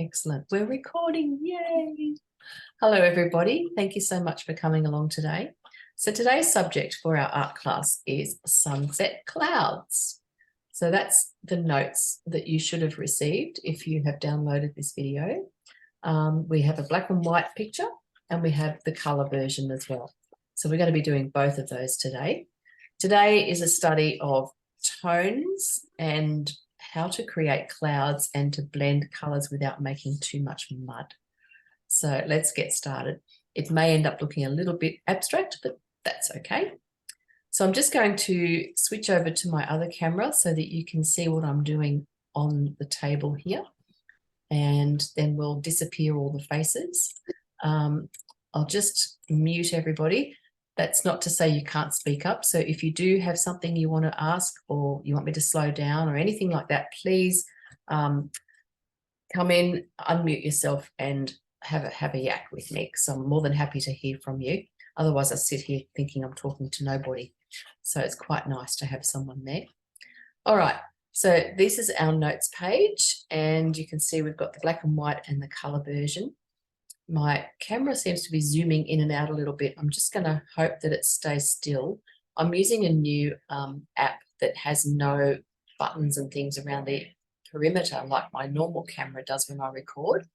Excellent. We're recording. Yay. Hello, everybody. Thank you so much for coming along today. So today's subject for our art class is sunset clouds. So that's the notes that you should have received if you have downloaded this video. We have a black and white picture and we have the color version as well. So we're going to be doing both of those today. Today is a study of tones and how to create clouds and to blend colors without making too much mud. So let's get started. It may end up looking a little bit abstract, but that's okay. So I'm just going to switch over to my other camera so that you can see what I'm doing on the table here. And then we'll disappear all the faces. I'll just mute everybody. That's not to say you can't speak up. So if you do have something you want to ask or you want me to slow down or anything like that, please come in, unmute yourself and have a yak with me, because I'm more than happy to hear from you. Otherwise, I sit here thinking I'm talking to nobody. So it's quite nice to have someone there. All right. So this is our notes page, and you can see we've got the black and white and the color version. My camera seems to be zooming in and out a little bit. I'm just going to hope that it stays still. I'm using a new app that has no buttons and things around the perimeter like my normal camera does when I record.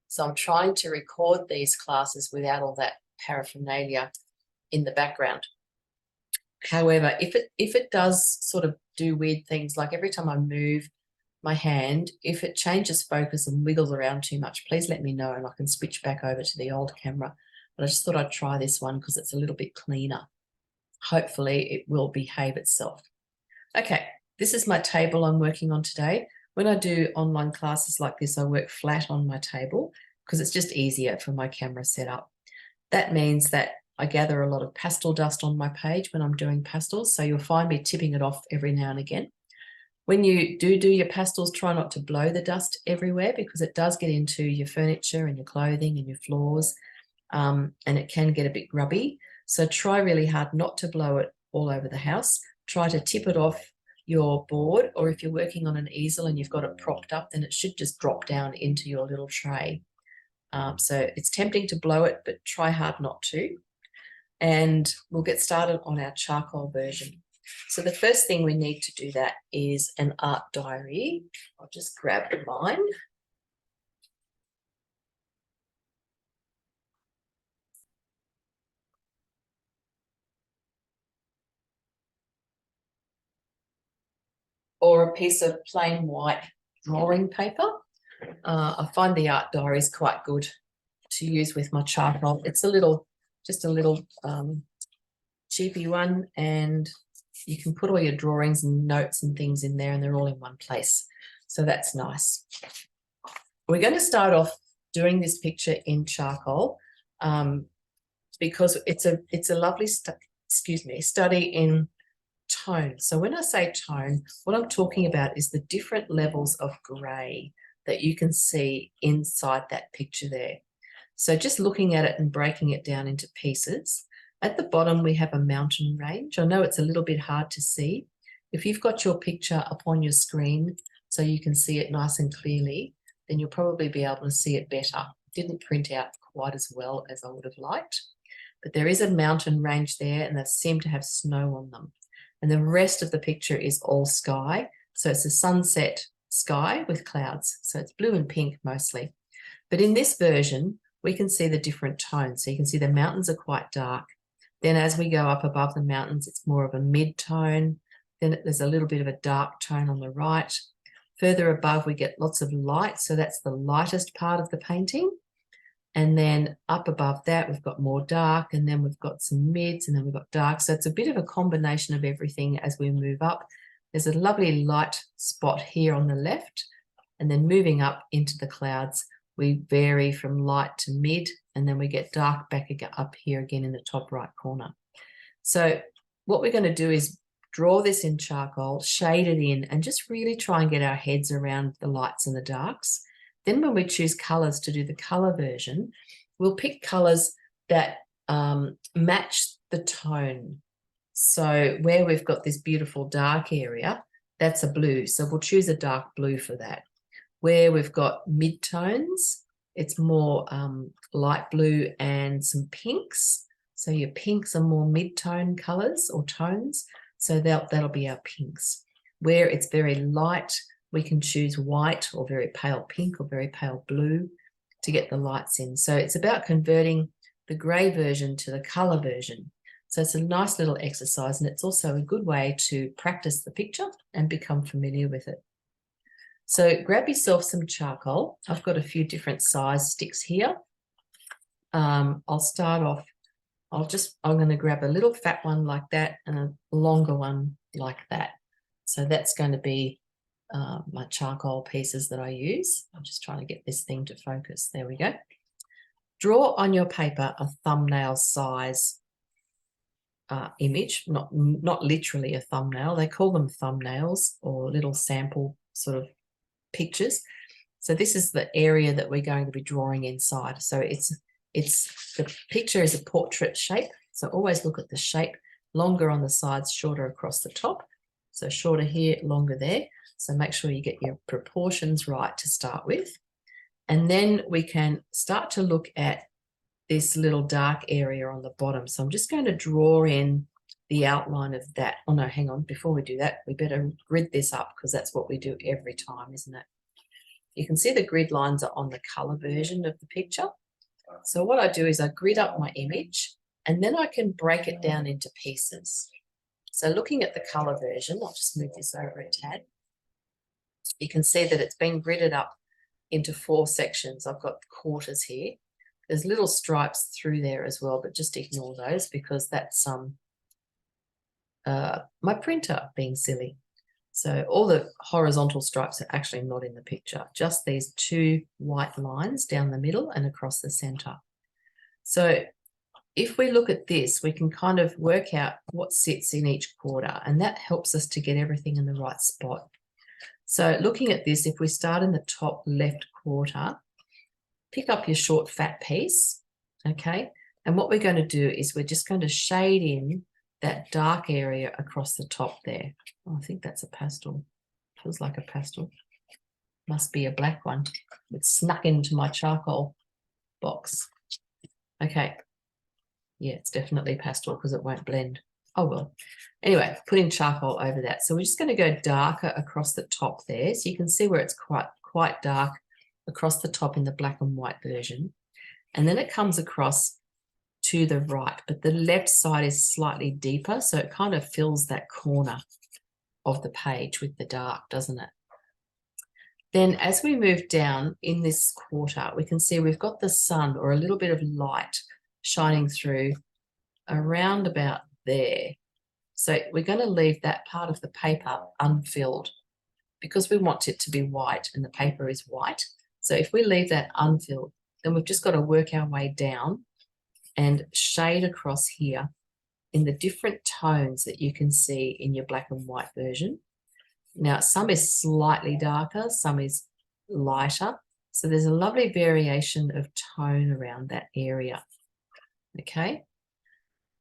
So I'm trying to record these classes without all that paraphernalia in the background. However, if it does sort of do weird things, like every time I move my hand, if it changes focus and wiggles around too much, please let me know and I can switch back over to the old camera. But I just thought I'd try this one because it's a little bit cleaner. Hopefully it will behave itself. Okay, this is my table I'm working on today. When I do online classes like this, I work flat on my table because it's just easier for my camera setup. That means that I gather a lot of pastel dust on my page when I'm doing pastels, so you'll find me tipping it off every now and again. When you do your pastels, try not to blow the dust everywhere because it does get into your furniture and your clothing and your floors, and it can get a bit grubby. So try really hard not to blow it all over the house. Try to tip it off your board, or if you're working on an easel and you've got it propped up, then it should just drop down into your little tray. So it's tempting to blow it, but try hard not to. And we'll get started on our charcoal version. So the first thing we need to do that is an art diary. I'll just grab mine. Or a piece of plain white drawing paper. I find the art diary is quite good to use with my charcoal. It's just a little cheapy one, and you can put all your drawings and notes and things in there and they're all in one place. So that's nice. We're going to start off doing this picture in charcoal because it's a lovely study in tone. So when I say tone, what I'm talking about is the different levels of grey that you can see inside that picture there. So just looking at it and breaking it down into pieces. At the bottom, we have a mountain range. I know it's a little bit hard to see. If you've got your picture up on your screen so you can see it nice and clearly, then you'll probably be able to see it better. It didn't print out quite as well as I would have liked. But there is a mountain range there, and they seem to have snow on them. And the rest of the picture is all sky. So it's a sunset sky with clouds. So it's blue and pink mostly. But in this version, we can see the different tones. So you can see the mountains are quite dark. Then as we go up above the mountains, it's more of a mid-tone. Then there's a little bit of a dark tone on the right. Further above, we get lots of light. So that's the lightest part of the painting. And then up above that, we've got more dark, and then we've got some mids, and then we've got dark. So it's a bit of a combination of everything as we move up. There's a lovely light spot here on the left. And then moving up into the clouds, we vary from light to mid, and then we get dark back up here again in the top right corner. So what we're going to do is draw this in charcoal, shade it in, and just really try and get our heads around the lights and the darks. Then when we choose colours to do the colour version, we'll pick colours that match the tone. So where we've got this beautiful dark area, that's a blue. So we'll choose a dark blue for that. Where we've got mid-tones, it's more light blue and some pinks. So your pinks are more mid-tone colours or tones. So that'll be our pinks. Where it's very light, we can choose white or very pale pink or very pale blue to get the lights in. So it's about converting the grey version to the colour version. So it's a nice little exercise, and it's also a good way to practice the picture and become familiar with it. So grab yourself some charcoal. I've got a few different size sticks here. I'll start off, I'm going to grab a little fat one like that and a longer one like that. So that's going to be my charcoal pieces that I use. I'm just trying to get this thing to focus. There we go. Draw on your paper a thumbnail size image, not literally a thumbnail. They call them thumbnails or little sample sort of pictures. So this is the area that we're going to be drawing inside. So the picture is a portrait shape. So always look at the shape, longer on the sides, shorter across the top. So shorter here, longer there. So make sure you get your proportions right to start with. And then we can start to look at this little dark area on the bottom. So I'm just going to draw in the outline of that. Oh no, hang on. Before we do that, we better grid this up because that's what we do every time, isn't it? You can see the grid lines are on the color version of the picture. So what I do is I grid up my image and then I can break it down into pieces. So looking at the color version, I'll just move this over a tad. You can see that it's been gridded up into 4 sections. I've got quarters here. There's little stripes through there as well, but just ignore those because that's my printer being silly. So all the horizontal stripes are actually not in the picture, just these 2 white lines down the middle and across the center. So if we look at this, we can kind of work out what sits in each quarter, and that helps us to get everything in the right spot. So looking at this, if we start in the top left quarter, pick up your short fat piece, okay? And what we're going to do is we're just going to shade in that dark area across the top there. Oh, I think that's a pastel. Feels like a pastel. Must be a black one. It's snuck into my charcoal box. Okay. Yeah, it's definitely pastel because it won't blend. Oh, well. Anyway, putting charcoal over that. So we're just going to go darker across the top there. So you can see where it's quite dark across the top in the black and white version. And then it comes across to the right, but the left side is slightly deeper. So it kind of fills that corner of the page with the dark, doesn't it? Then as we move down in this quarter, we can see we've got the sun or a little bit of light shining through around about there. So we're going to leave that part of the paper unfilled because we want it to be white and the paper is white. So if we leave that unfilled, then we've just got to work our way down and shade across here in the different tones that you can see in your black and white version. Now, some is slightly darker, some is lighter. So there's a lovely variation of tone around that area. Okay.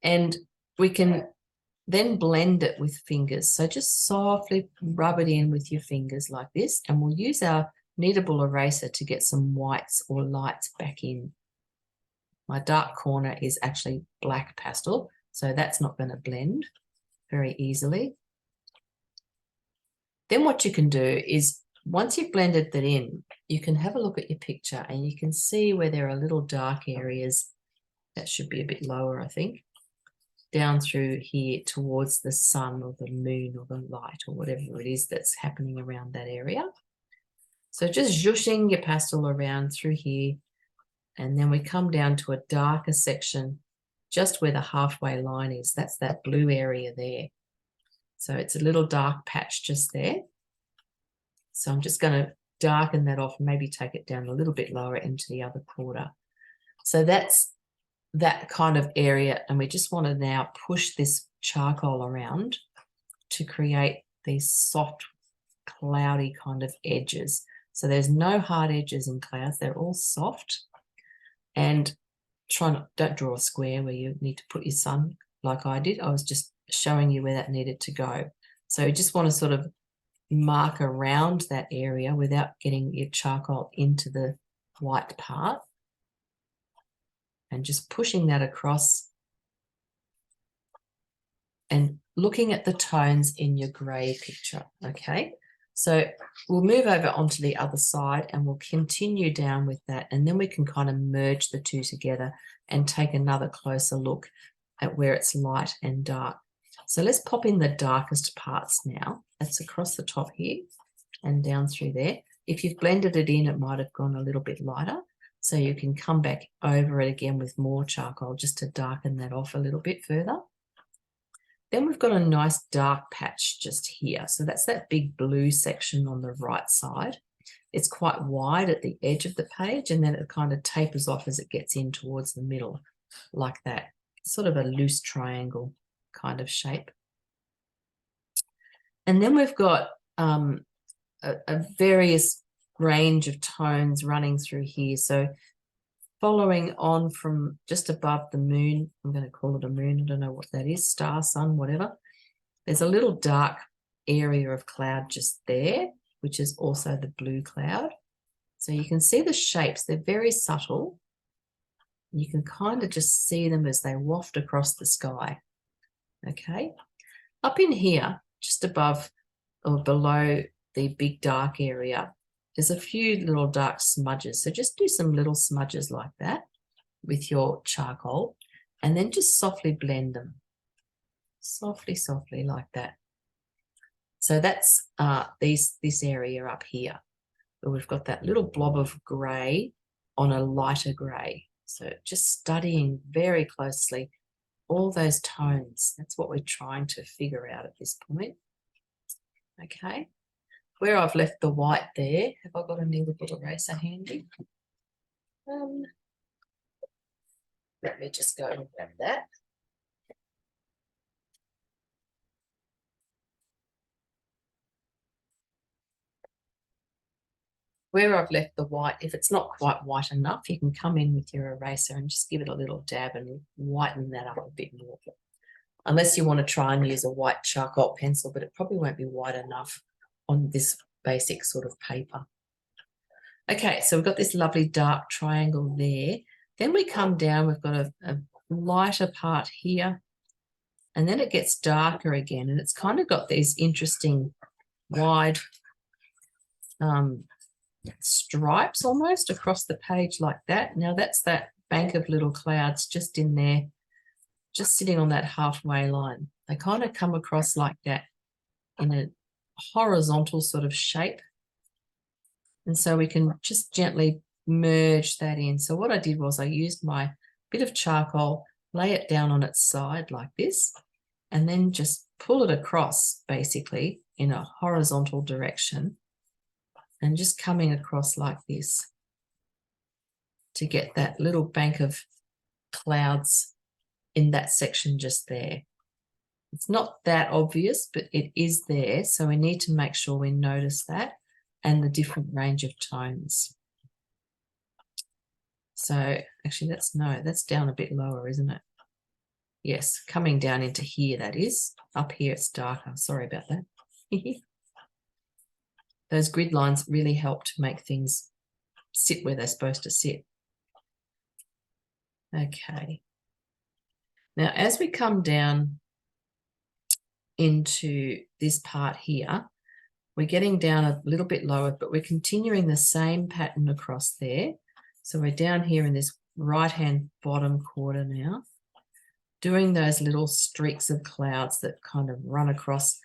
And we can then blend it with fingers. So just softly rub it in with your fingers like this, and we'll use our kneadable eraser to get some whites or lights back in. My dark corner is actually black pastel, so that's not going to blend very easily. Then what you can do is, once you've blended that in, you can have a look at your picture and you can see where there are little dark areas. That should be a bit lower, I think. Down through here towards the sun or the moon or the light or whatever it is that's happening around that area. So just zhooshing your pastel around through here, and then we come down to a darker section just where the halfway line is. That's that blue area there. So it's a little dark patch just there. So I'm just going to darken that off and maybe take it down a little bit lower into the other quarter. So that's that kind of area, and we just want to now push this charcoal around to create these soft, cloudy kind of edges. So there's no hard edges in clouds, they're all soft. And don't draw a square where you need to put your sun like I did. I was just showing you where that needed to go. So you just want to sort of mark around that area without getting your charcoal into the white part, and just pushing that across and looking at the tones in your grey picture, okay? So we'll move over onto the other side and we'll continue down with that, and then we can kind of merge the two together and take another closer look at where it's light and dark. So let's pop in the darkest parts now. That's across the top here and down through there. If you've blended it in, it might have gone a little bit lighter. So you can come back over it again with more charcoal just to darken that off a little bit further. Then we've got a nice dark patch just here. So that's that big blue section on the right side. It's quite wide at the edge of the page, and then it kind of tapers off as it gets in towards the middle, like that. Sort of a loose triangle kind of shape. And then we've got a various range of tones running through here. So following on from just above the moon, I'm going to call it a moon, I don't know what that is, star, sun, whatever. There's a little dark area of cloud just there, which is also the blue cloud. So you can see the shapes, they're very subtle. You can kind of just see them as they waft across the sky. Okay. Up in here, just above or below the big dark area, there's a few little dark smudges. So just do some little smudges like that with your charcoal, and then just softly blend them. Softly, softly like that. So that's this area up here, where we've got that little blob of grey on a lighter grey. So just studying very closely all those tones. That's what we're trying to figure out at this point. Okay. Where I've left the white there, have I got a needle eraser handy? Let me just go and grab that. Where I've left the white, if it's not quite white enough, you can come in with your eraser and just give it a little dab and whiten that up a bit more. Unless you want to try and use a white charcoal pencil, but it probably won't be white enough on this basic sort of paper. Okay, so we've got this lovely dark triangle there. Then we come down, we've got a lighter part here, and then it gets darker again, and it's kind of got these interesting wide stripes almost across the page like that. Now that's that bank of little clouds just in there, just sitting on that halfway line. They kind of come across like that in a horizontal sort of shape. And so we can just gently merge that in. So what I did was I used my bit of charcoal, lay it down on its side like this, and then just pull it across basically in a horizontal direction, and just coming across like this to get that little bank of clouds in that section just there. It's not that obvious, but it is there. So we need to make sure we notice that and the different range of tones. So actually that's down a bit lower, isn't it? Yes, coming down into here, that is. Up here it's darker. Sorry about that. Those grid lines really help to make things sit where they're supposed to sit. Okay. Now, as we come down into this part here, we're getting down a little bit lower, but we're continuing the same pattern across there. So we're down here in this right-hand bottom quarter now, doing those little streaks of clouds that kind of run across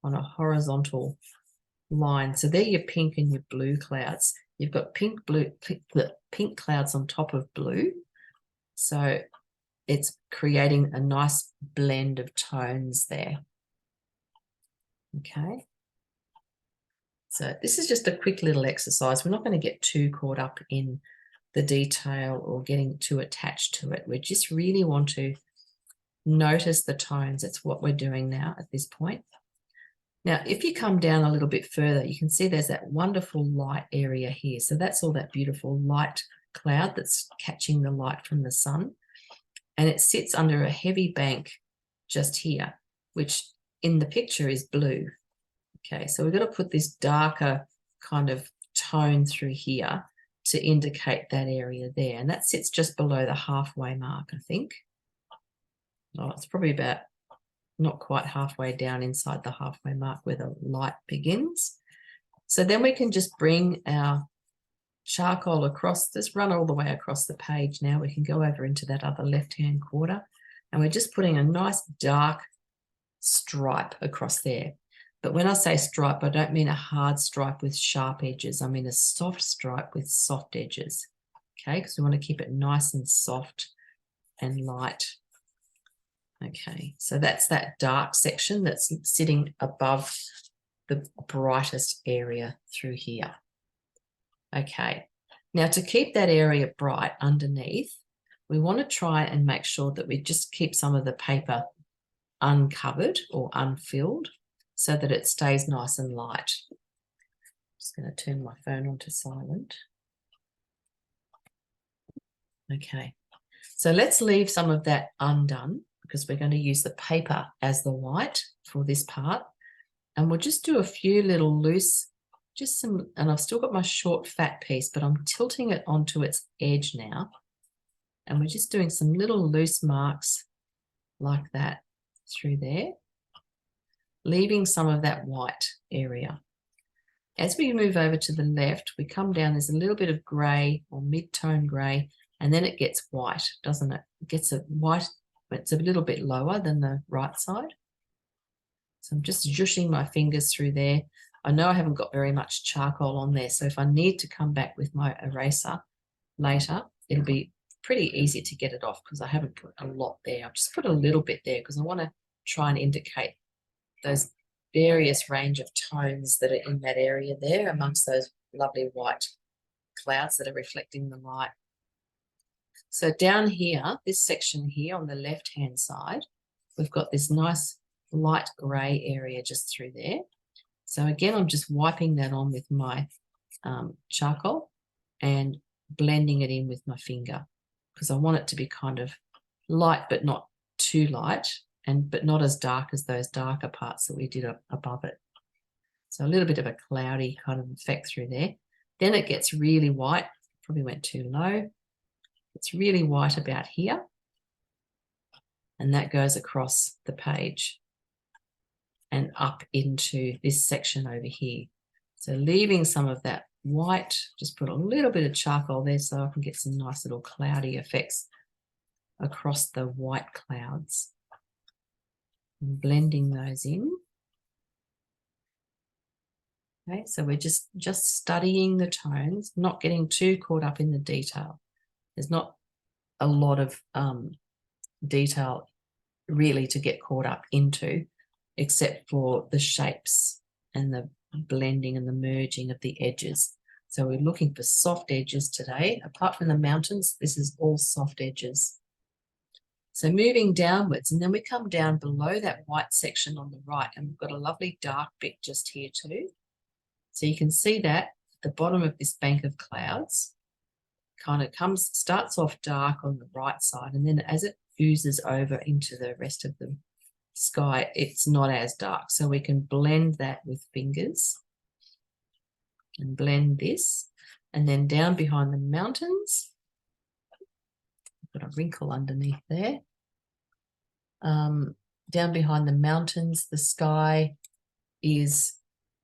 on a horizontal line. So they're your pink and your blue clouds. You've got pink clouds on top of blue. So it's creating a nice blend of tones there. Okay. So this is just a quick little exercise. We're not going to get too caught up in the detail or getting too attached to it. We just really want to notice the tones. That's what we're doing now at this point. Now, if you come down a little bit further, you can see there's that wonderful light area here. So that's all that beautiful light cloud that's catching the light from the sun. And it sits under a heavy bank just here, which in the picture is blue. Okay, so we've got to put this darker kind of tone through here to indicate that area there. And that sits just below the halfway mark, I think. Oh, it's probably about not quite halfway down inside the halfway mark where the light begins. So then we can just bring our charcoal across, just run all the way across the page. Now we can go over into that other left-hand quarter, and we're just putting a nice dark stripe across there. But when I say stripe, I don't mean a hard stripe with sharp edges. I mean a soft stripe with soft edges, okay? Because we want to keep it nice and soft and light. Okay, so that's that dark section that's sitting above the brightest area through here. Okay, now to keep that area bright underneath, we want to try and make sure that we just keep some of the paper uncovered or unfilled so that it stays nice and light. I'm just going to turn my phone on to silent. Okay, so let's leave some of that undone because we're going to use the paper as the white for this part. And we'll just do a few little loose, just some, and I've still got my short fat piece, but I'm tilting it onto its edge now. And we're just doing some little loose marks like that through there, leaving some of that white area. As we move over to the left, we come down, there's a little bit of grey or mid-tone grey, and then it gets white, doesn't it? It gets a white, it's a little bit lower than the right side. So I'm just zhushing my fingers through there. I know I haven't got very much charcoal on there, so if I need to come back with my eraser later, it'll be pretty easy to get it off because I haven't put a lot there. I've just put a little bit there because I want to try and indicate those various range of tones that are in that area there amongst those lovely white clouds that are reflecting the light. So down here, this section here on the left-hand side, we've got this nice light grey area just through there. So again, I'm just wiping that on with my charcoal and blending it in with my finger because I want it to be kind of light but not too light, but not as dark as those darker parts that we did above it. So a little bit of a cloudy kind of effect through there. Then it gets really white, probably went too low. It's really white about here, and that goes across the page and up into this section over here. So leaving some of that white, just put a little bit of charcoal there so I can get some nice little cloudy effects across the white clouds. And blending those in. Okay, so we're just studying the tones, not getting too caught up in the detail. There's not a lot of detail really to get caught up into, except for the shapes and the blending and the merging of the edges. So we're looking for soft edges today. Apart from the mountains, this is all soft edges. So moving downwards, and then we come down below that white section on the right, and we've got a lovely dark bit just here too. So you can see that at the bottom of this bank of clouds kind of starts off dark on the right side, and then as it oozes over into the rest of the sky, it's not as dark. So we can blend that with fingers and blend this. And then down behind the mountains, I've got a wrinkle underneath there. Down behind the mountains, the sky is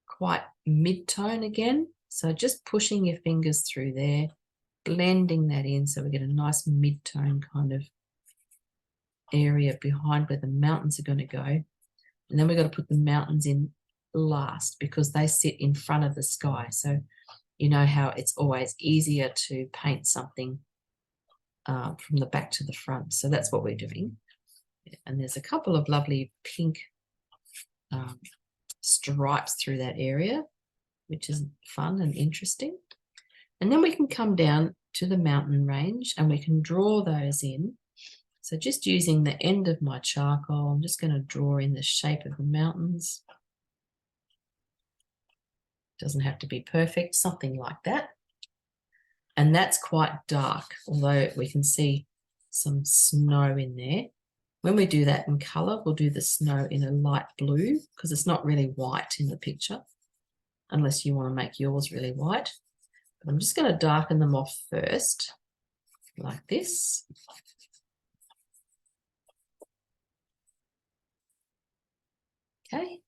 quite mid-tone again. So just pushing your fingers through there, blending that in so we get a nice mid-tone kind of area behind where the mountains are going to go. And then we've got to put the mountains in last because they sit in front of the sky. So you know how it's always easier to paint something from the back to the front. So that's what we're doing. And there's a couple of lovely pink stripes through that area, which is fun and interesting. And then we can come down to the mountain range and we can draw those in. So just using the end of my charcoal, I'm just going to draw in the shape of the mountains. Doesn't have to be perfect, something like that. And that's quite dark, although we can see some snow in there. When we do that in colour, we'll do the snow in a light blue because it's not really white in the picture, unless you want to make yours really white. But I'm just going to darken them off first, like this. Okay,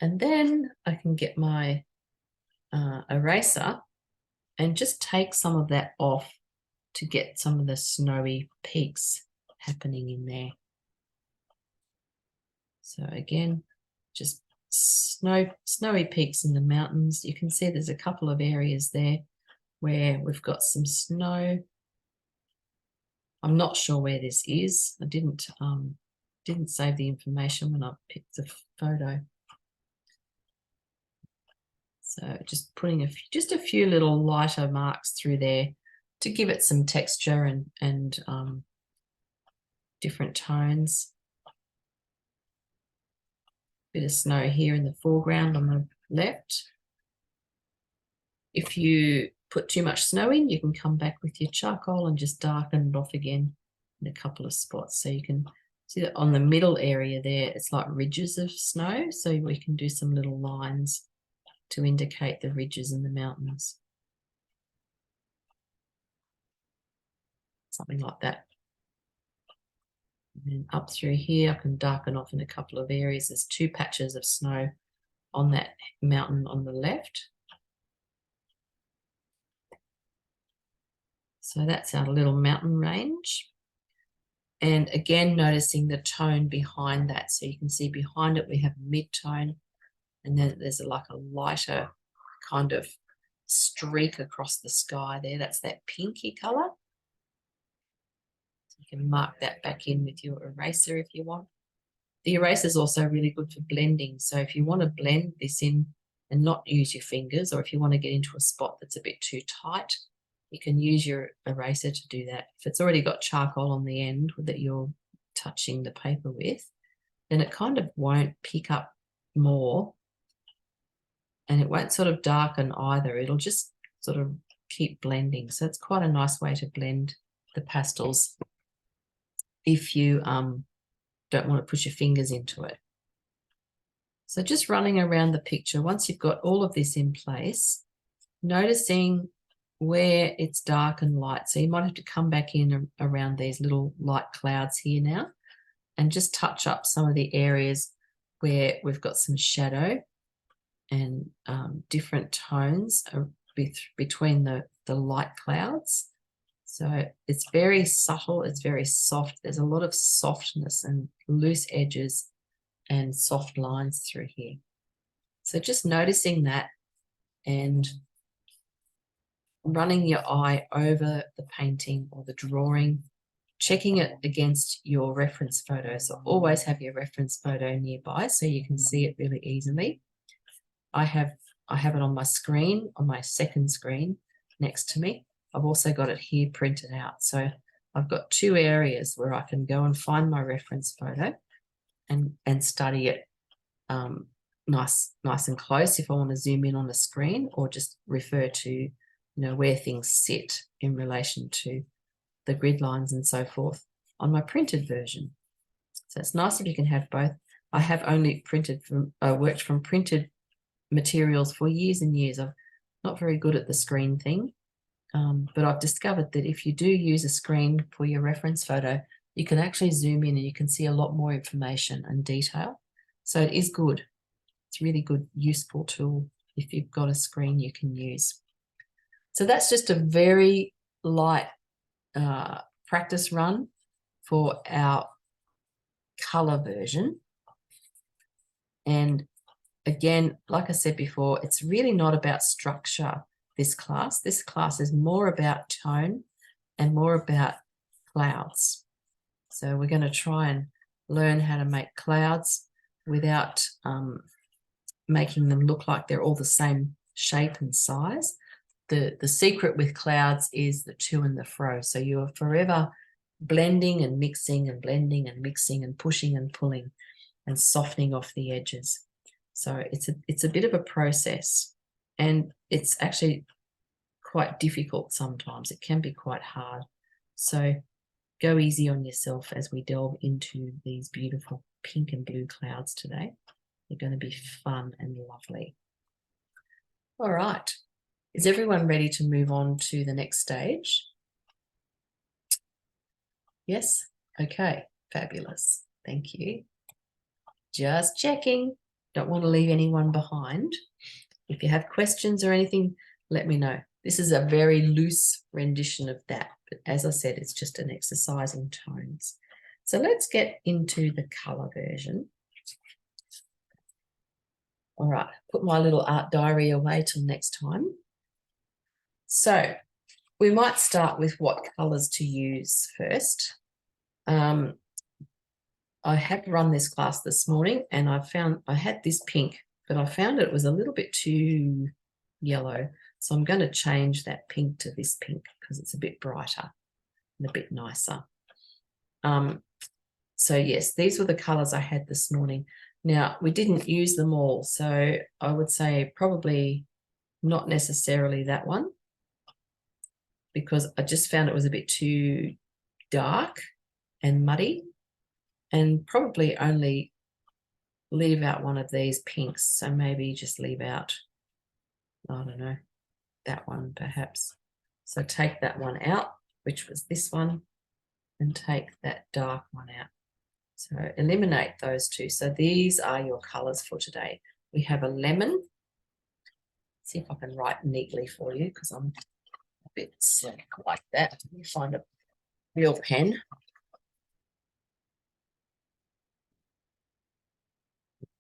and then I can get my eraser and just take some of that off to get some of the snowy peaks happening in there. So again, just snowy peaks in the mountains. You can see there's a couple of areas there where we've got some snow. I'm not sure where this is. I didn't save the information when I picked the photo. So just putting a few little lighter marks through there to give it some texture and different tones. Bit of snow here in the foreground on the left. If you put too much snow in, you can come back with your charcoal and just darken it off again in a couple of spots. So you can see that on the middle area there, it's like ridges of snow. So we can do some little lines to indicate the ridges in the mountains. Something like that. And then up through here, I can darken off in a couple of areas. There's 2 patches of snow on that mountain on the left. So that's our little mountain range. And again, noticing the tone behind that. So you can see behind it, we have mid-tone, and then there's like a lighter kind of streak across the sky there. That's that pinky color. So you can mark that back in with your eraser if you want. The eraser is also really good for blending. So if you want to blend this in and not use your fingers, or if you want to get into a spot that's a bit too tight, you can use your eraser to do that. If it's already got charcoal on the end that you're touching the paper with, then it kind of won't pick up more, and it won't sort of darken either. It'll just sort of keep blending. So it's quite a nice way to blend the pastels if you don't want to push your fingers into it. So just running around the picture, once you've got all of this in place, noticing where it's dark and light. So you might have to come back in around these little light clouds here now and just touch up some of the areas where we've got some shadow and different tones between the light clouds. So it's very subtle, it's very soft. There's a lot of softness and loose edges and soft lines through here. So just noticing that and running your eye over the painting or the drawing, checking it against your reference photo. So always have your reference photo nearby so you can see it really easily. I have it on my screen, on my second screen next to me. I've also got it here printed out. So I've got 2 areas where I can go and find my reference photo and study it nice and close if I want to zoom in on the screen, or just refer to where things sit in relation to the grid lines and so forth on my printed version. So it's nice if you can have both. I have only worked from printed materials for years and years. I'm not very good at the screen thing, but I've discovered that if you do use a screen for your reference photo, you can actually zoom in and you can see a lot more information and detail. So it is good. It's a really good, useful tool if you've got a screen you can use. So that's just a very light practice run for our color version. And again, like I said before, it's really not about structure, this class. This class is more about tone and more about clouds. So we're going to try and learn how to make clouds without making them look like they're all the same shape and size. The secret with clouds is the to and the fro. So you're forever blending and mixing and blending and mixing and pushing and pulling and softening off the edges. So it's a bit of a process, and it's actually quite difficult sometimes. It can be quite hard. So go easy on yourself as we delve into these beautiful pink and blue clouds today. They're going to be fun and lovely. All right. Is everyone ready to move on to the next stage? Yes? Okay. Fabulous. Thank you. Just checking. Don't want to leave anyone behind. If you have questions or anything, let me know. This is a very loose rendition of that. But as I said, it's just an exercise in tones. So let's get into the colour version. All right, put my little art diary away till next time. So we might start with what colours to use first. I had run this class this morning and I had this pink, but I found it was a little bit too yellow. So I'm going to change that pink to this pink because it's a bit brighter and a bit nicer. So yes, these were the colours I had this morning. Now, we didn't use them all, so I would say probably not necessarily that one because I just found it was a bit too dark and muddy, and probably only leave out one of these pinks. So maybe just leave out, I don't know, that one perhaps. So take that one out, which was this one, and take that dark one out. So eliminate those two. So these are your colours for today. We have a lemon. Let's see if I can write neatly for you because I'm a bit slack like that. Let me find a real pen.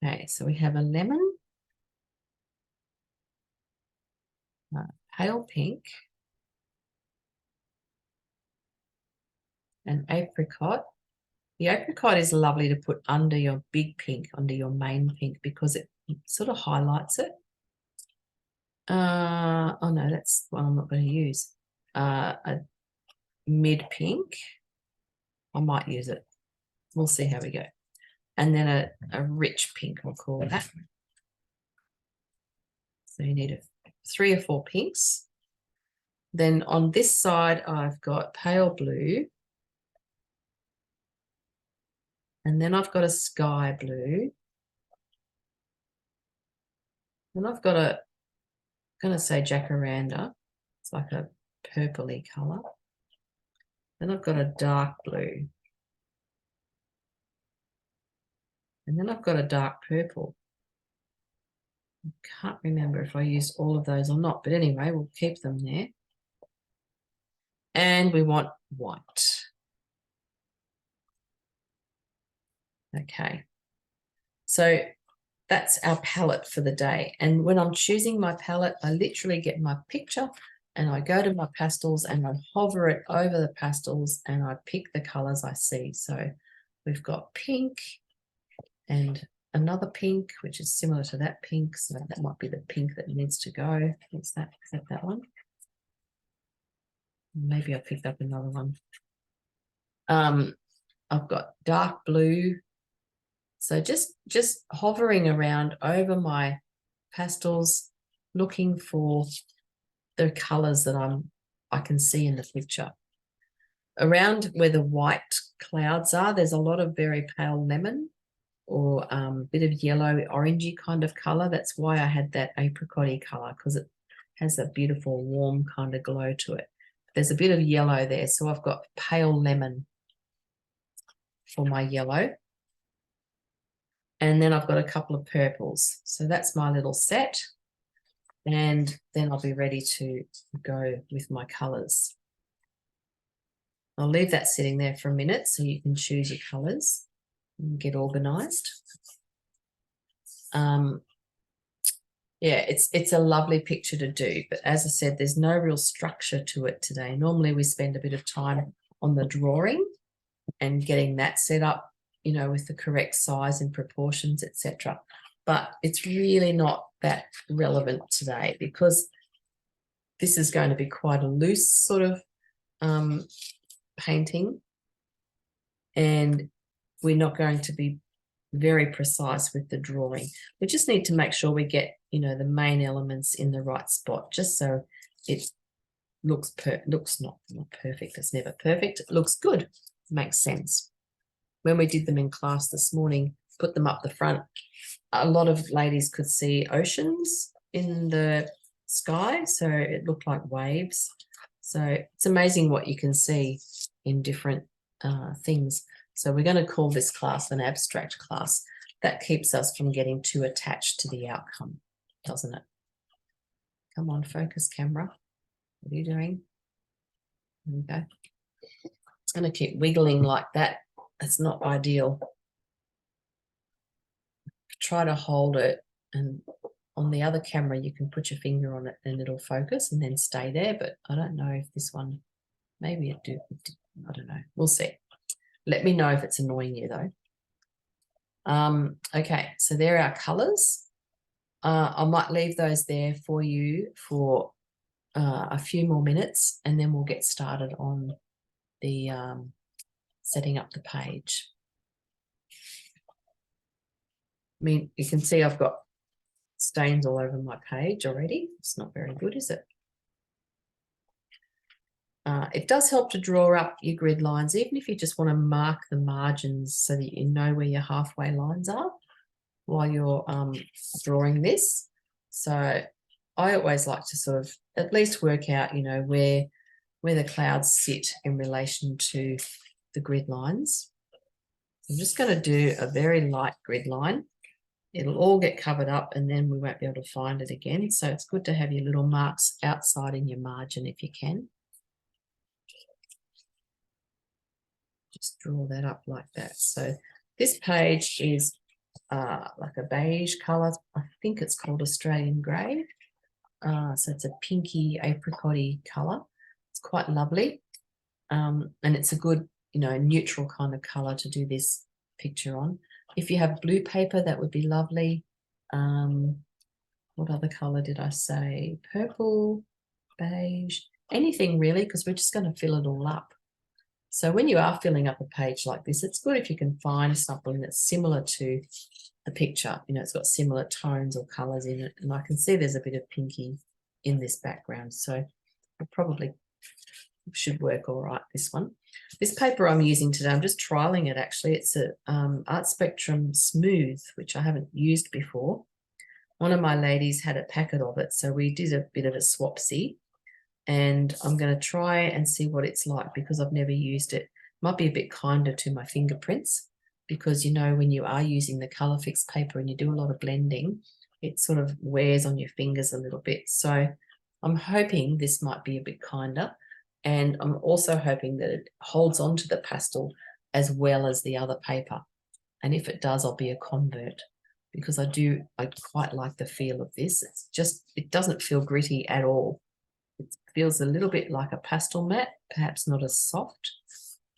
Okay, so we have a lemon, pale pink, an apricot. The apricot is lovely to put under your big pink, under your main pink, because it sort of highlights it. Oh no, that's one I'm not going to use. A mid pink. I might use it. We'll see how we go. And then a rich pink, we'll call that. So you need 3 or 4 pinks. Then on this side, I've got pale blue. And then I've got a sky blue. And I've got I'm going to say jacaranda. It's like a purpley colour. Then I've got a dark blue. And then I've got a dark purple. I can't remember if I used all of those or not, but anyway, we'll keep them there. And we want white. Okay. So that's our palette for the day. And when I'm choosing my palette, I literally get my picture and I go to my pastels and I hover it over the pastels and I pick the colors I see. So we've got pink and another pink, which is similar to that pink. So that might be the pink that needs to go. What's that? Is that one? Maybe I picked up another one. I've got dark blue. So just hovering around over my pastels, looking for the colors that I can see in the picture. Around where the white clouds are, there's a lot of very pale lemon or a bit of yellow, orangey kind of color. That's why I had that apricot-y color, because it has a beautiful warm kind of glow to it. There's a bit of yellow there, so I've got pale lemon for my yellow. And then I've got a couple of purples. So that's my little set. And then I'll be ready to go with my colours. I'll leave that sitting there for a minute so you can choose your colours and get organised. Yeah, it's a lovely picture to do. But as I said, there's no real structure to it today. Normally we spend a bit of time on the drawing and getting that set up, you know, with the correct size and proportions, etc. But it's really not that relevant today because this is going to be quite a loose sort of painting, and we're not going to be very precise with the drawing. We just need to make sure we get, you know, the main elements in the right spot, just so it looks not perfect. It's never perfect. It looks good. It makes sense. When we did them in class this morning, put them up the front, a lot of ladies could see oceans in the sky, so it looked like waves. So it's amazing what you can see in different things. So we're going to call this class an abstract class. That keeps us from getting too attached to the outcome, doesn't it? Come on, focus camera. What are you doing? There we go. It's going to keep wiggling like that. That's not ideal. Try to hold it, and on the other camera you can put your finger on it and it'll focus and then stay there, but I don't know if this one, maybe it do, I don't know, we'll see. Let me know if it's annoying you though. Okay, so there are our colors. I might leave those there for you for a few more minutes, and then we'll get started on the setting up the page. I mean, you can see I've got stains all over my page already. It's not very good, is it? It does help to draw up your grid lines, even if you just want to mark the margins so that you know where your halfway lines are while you're drawing this. So I always like to sort of at least work out, you know, where the clouds sit in relation to the grid lines. I'm just going to do a very light grid line. It'll all get covered up and then we won't be able to find it again. So it's good to have your little marks outside in your margin if you can. Just draw that up like that. So this page is like a beige colour. I think it's called Australian grey. So it's a pinky apricot-y colour. It's quite lovely. And it's a good, you know, neutral kind of colour to do this picture on. If you have blue paper, that would be lovely. What other colour did I say? Purple, beige, anything really, because we're just going to fill it all up. So when you are filling up a page like this, it's good if you can find something that's similar to the picture. You know, it's got similar tones or colours in it. And I can see there's a bit of pinky in this background. So it probably should work all right, this one. This paper I'm using today, I'm just trialing it actually. It's a Art Spectrum Smooth, which I haven't used before. One of my ladies had a packet of it, so we did a bit of a swapsy. And I'm going to try and see what it's like because I've never used it. Might be a bit kinder to my fingerprints because, you know, when you are using the colour fix paper and you do a lot of blending, it sort of wears on your fingers a little bit. So I'm hoping this might be a bit kinder, and I'm also hoping that it holds on to the pastel as well as the other paper. And if it does, I'll be a convert because I quite like the feel of this. It's just, it doesn't feel gritty at all. It feels a little bit like a pastel matte, perhaps not as soft.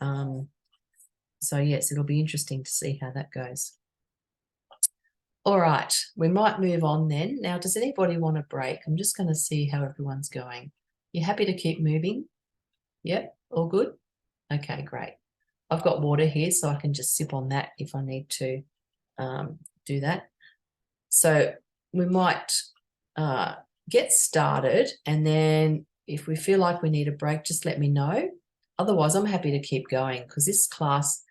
So yes, it'll be interesting to see how that goes. All right, we might move on then. Now, does anybody want a break? I'm just going to see how everyone's going. You happy to keep moving? Yep, all good? Okay, great. I've got water here, so I can just sip on that if I need to do that. So we might get started, and then if we feel like we need a break, just let me know. Otherwise, I'm happy to keep going because this class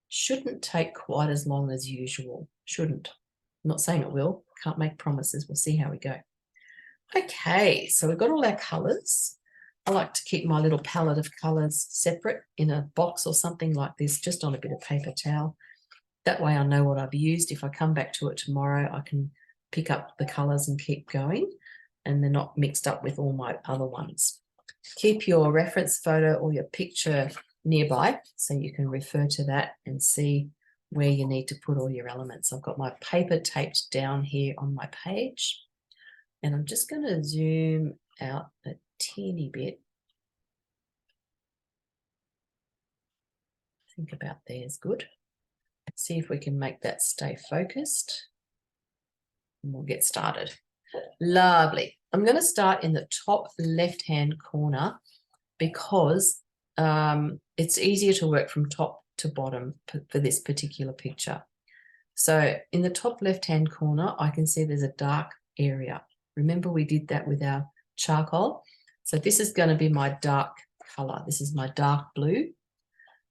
shouldn't take quite as long as usual. Shouldn't. I'm not saying it will. Can't make promises. We'll see how we go. Okay, so we've got all our colours. I like to keep my little palette of colours separate in a box or something like this, just on a bit of paper towel. That way I know what I've used. If I come back to it tomorrow, I can pick up the colours and keep going, and they're not mixed up with all my other ones. Keep your reference photo or your picture nearby so you can refer to that and see where you need to put all your elements. I've got my paper taped down here on my page, and I'm just going to zoom out a teeny bit. I think about there is good. See if we can make that stay focused, and we'll get started. Lovely. I'm going to start in the top left-hand corner because it's easier to work from top to bottom for this particular picture. So in the top left-hand corner, I can see there's a dark area. Remember we did that with our charcoal? So this is going to be my dark color. This is my dark blue.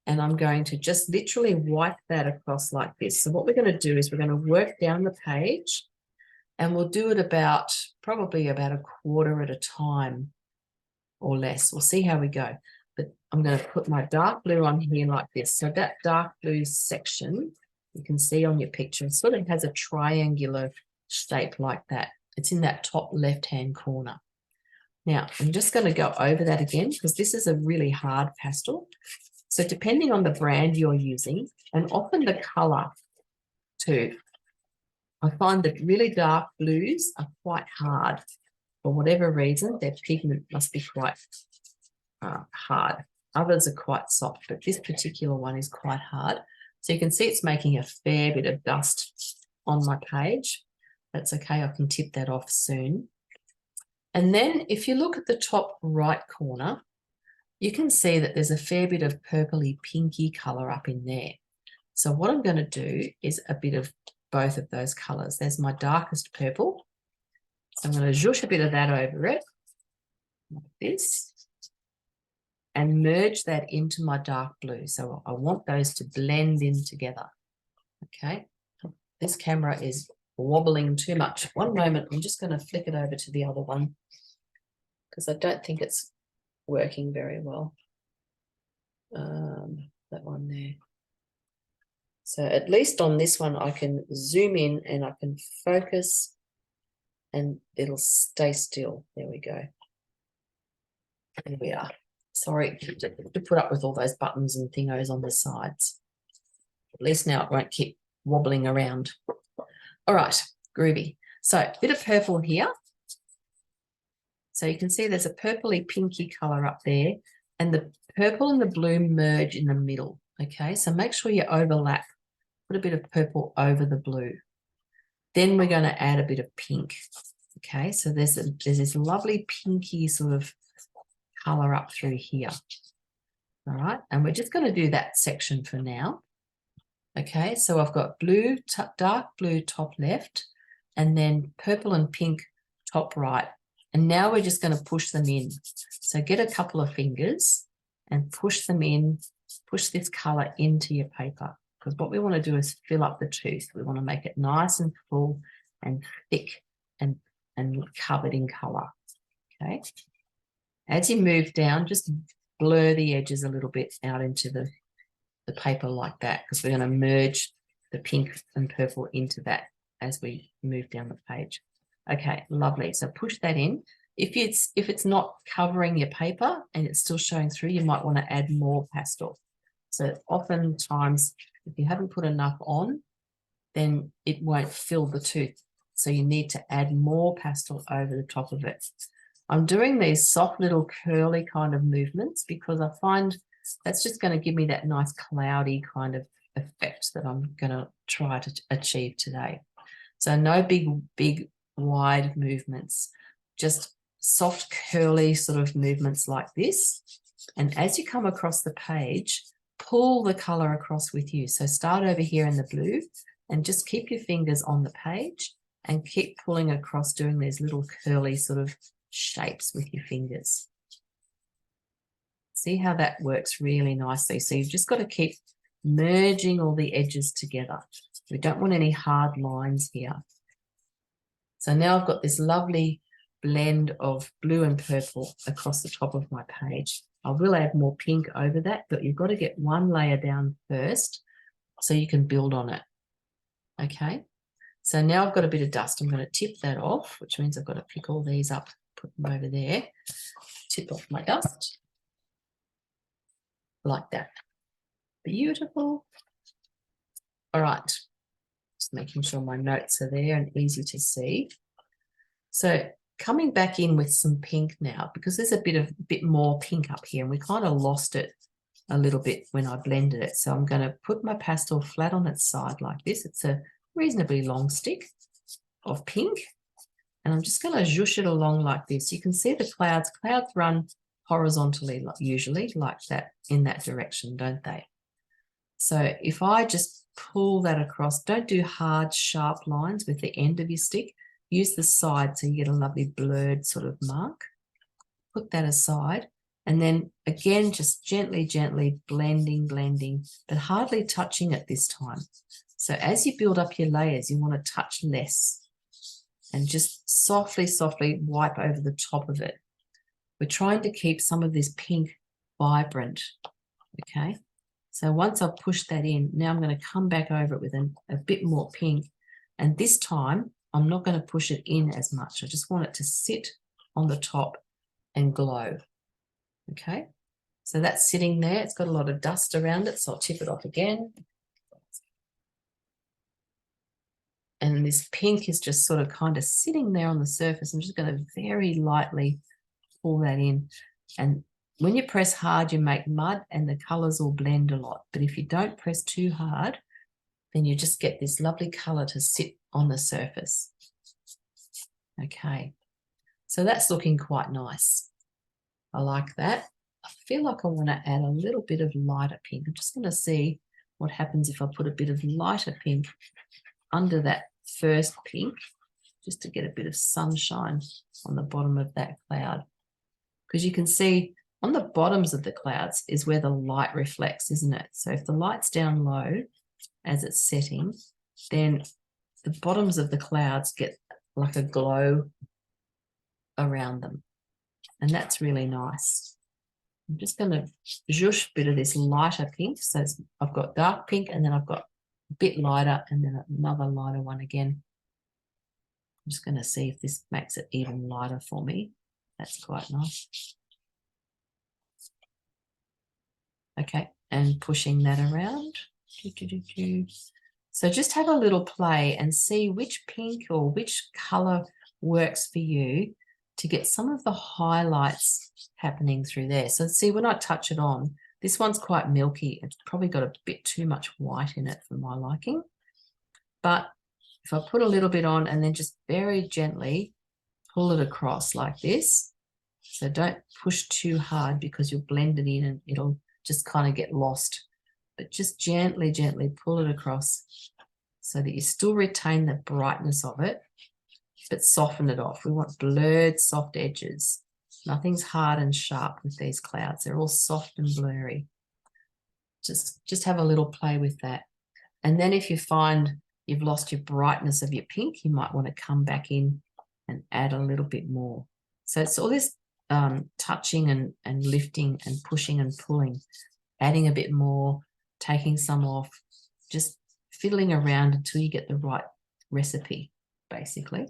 And I'm going to just literally wipe that across like this. So what we're going to do is we're going to work down the page, and we'll do it probably about a quarter at a time or less. We'll see how we go. But I'm going to put my dark blue on here like this. So that dark blue section, you can see on your picture, it sort of has a triangular shape like that. It's in that top left-hand corner. Now, I'm just going to go over that again because this is a really hard pastel. So depending on the brand you're using, and often the color too, I find that really dark blues are quite hard. For whatever reason, their pigment must be quite hard. Others are quite soft, but this particular one is quite hard. So you can see it's making a fair bit of dust on my page. That's okay, I can tip that off soon. And then if you look at the top right corner, you can see that there's a fair bit of purpley pinky color up in there. So what I'm going to do is a bit of both of those colors. There's my darkest purple. So I'm going to zhoosh a bit of that over it, like this, and merge that into my dark blue. So I want those to blend in together. Okay, this camera is wobbling too much. One moment, I'm just going to flick it over to the other one because I don't think it's working very well. That one there. So at least on this one, I can zoom in and I can focus and it'll stay still. There we go. There we are. Sorry to put up with all those buttons and thingos on the sides. At least now it won't keep wobbling around. All right, groovy. So a bit of purple here. So you can see there's a purpley pinky color up there, and the purple and the blue merge in the middle. Okay, so make sure you overlap. Put a bit of purple over the blue. Then we're going to add a bit of pink. Okay, so there's this lovely pinky sort of color up through here. All right, and we're just going to do that section for now. Okay, so I've got blue, dark blue top left, and then purple and pink top right. And now we're just going to push them in. So get a couple of fingers and push them in, push this color into your paper. Because what we want to do is fill up the tooth. We want to make it nice and full and thick and covered in color. Okay. As you move down, just blur the edges a little bit out into the paper like that, because we're going to merge the pink and purple into that as we move down the page. Okay, lovely. So push that in. If it's not covering your paper and it's still showing through, you might want to add more pastel. So oftentimes, if you haven't put enough on, then it won't fill the tooth. So you need to add more pastel over the top of it. I'm doing these soft little curly kind of movements because I find that's just going to give me that nice cloudy kind of effect that I'm going to try to achieve today. So no big wide movements, just soft curly sort of movements like this. And as you come across the page, pull the color across with you. So start over here in the blue and just keep your fingers on the page and keep pulling across, doing these little curly sort of shapes with your fingers. See how that works really nicely. So you've just got to keep merging all the edges together. We don't want any hard lines here. So now I've got this lovely blend of blue and purple across the top of my page. I will add more pink over that, but you've got to get one layer down first so you can build on it. Okay, so now I've got a bit of dust. I'm going to tip that off, which means I've got to pick all these up, put them over there, tip off my dust like that. Beautiful. All right, just making sure my notes are there and easy to see. So coming back in with some pink now, because there's a bit more pink up here and we kind of lost it a little bit when I blended it. So I'm going to put my pastel flat on its side like this. It's a reasonably long stick of pink. And I'm just going to zhoosh it along like this. You can see the clouds. Clouds run horizontally usually like that, in that direction, don't they? So if I just pull that across, don't do hard, sharp lines with the end of your stick. Use the side so you get a lovely blurred sort of mark. put that aside. And then again, just gently, gently blending, but hardly touching it this time. So as you build up your layers, you want to touch less and just softly, softly wipe over the top of it. We're trying to keep some of this pink vibrant, okay? So once I've pushed that in, now I'm going to come back over it with a bit more pink. And this time, I'm not going to push it in as much. I just want it to sit on the top and glow, okay? So that's sitting there. It's got a lot of dust around it, so I'll tip it off again. And this pink is just sort of kind of sitting there on the surface. I'm just going to very lightly pull that in. And when you press hard, you make mud and the colors will blend a lot. But if you don't press too hard, then you just get this lovely color to sit on the surface. Okay, so that's looking quite nice. I like that. I feel like I want to add a little bit of lighter pink. I'm just going to see what happens if I put a bit of lighter pink under that first pink, just to get a bit of sunshine on the bottom of that cloud. Because you can see on the bottoms of the clouds is where the light reflects, isn't it? So if the light's down low as it's setting, then the bottoms of the clouds get like a glow around them. And that's really nice. I'm just going to zhoosh a bit of this lighter pink. So I've got dark pink and then I've got a bit lighter and then another lighter one again. I'm just going to see if this makes it even lighter for me. That's quite nice. Okay, and pushing that around. So just have a little play and see which pink or which color works for you to get some of the highlights happening through there. So see, when I touch it on, this one's quite milky. It's probably got a bit too much white in it for my liking. But if I put a little bit on and then just very gently pull it across like this, so don't push too hard because you'll blend it in and it'll just kind of get lost. But just gently, gently pull it across so that you still retain the brightness of it, but soften it off. We want blurred, soft edges. Nothing's hard and sharp with these clouds. They're all soft and blurry. Just have a little play with that. And then if you find you've lost your brightness of your pink, you might want to come back in and add a little bit more. So it's all this touching and lifting and pushing and pulling, adding a bit more, taking some off, just fiddling around until you get the right recipe, basically.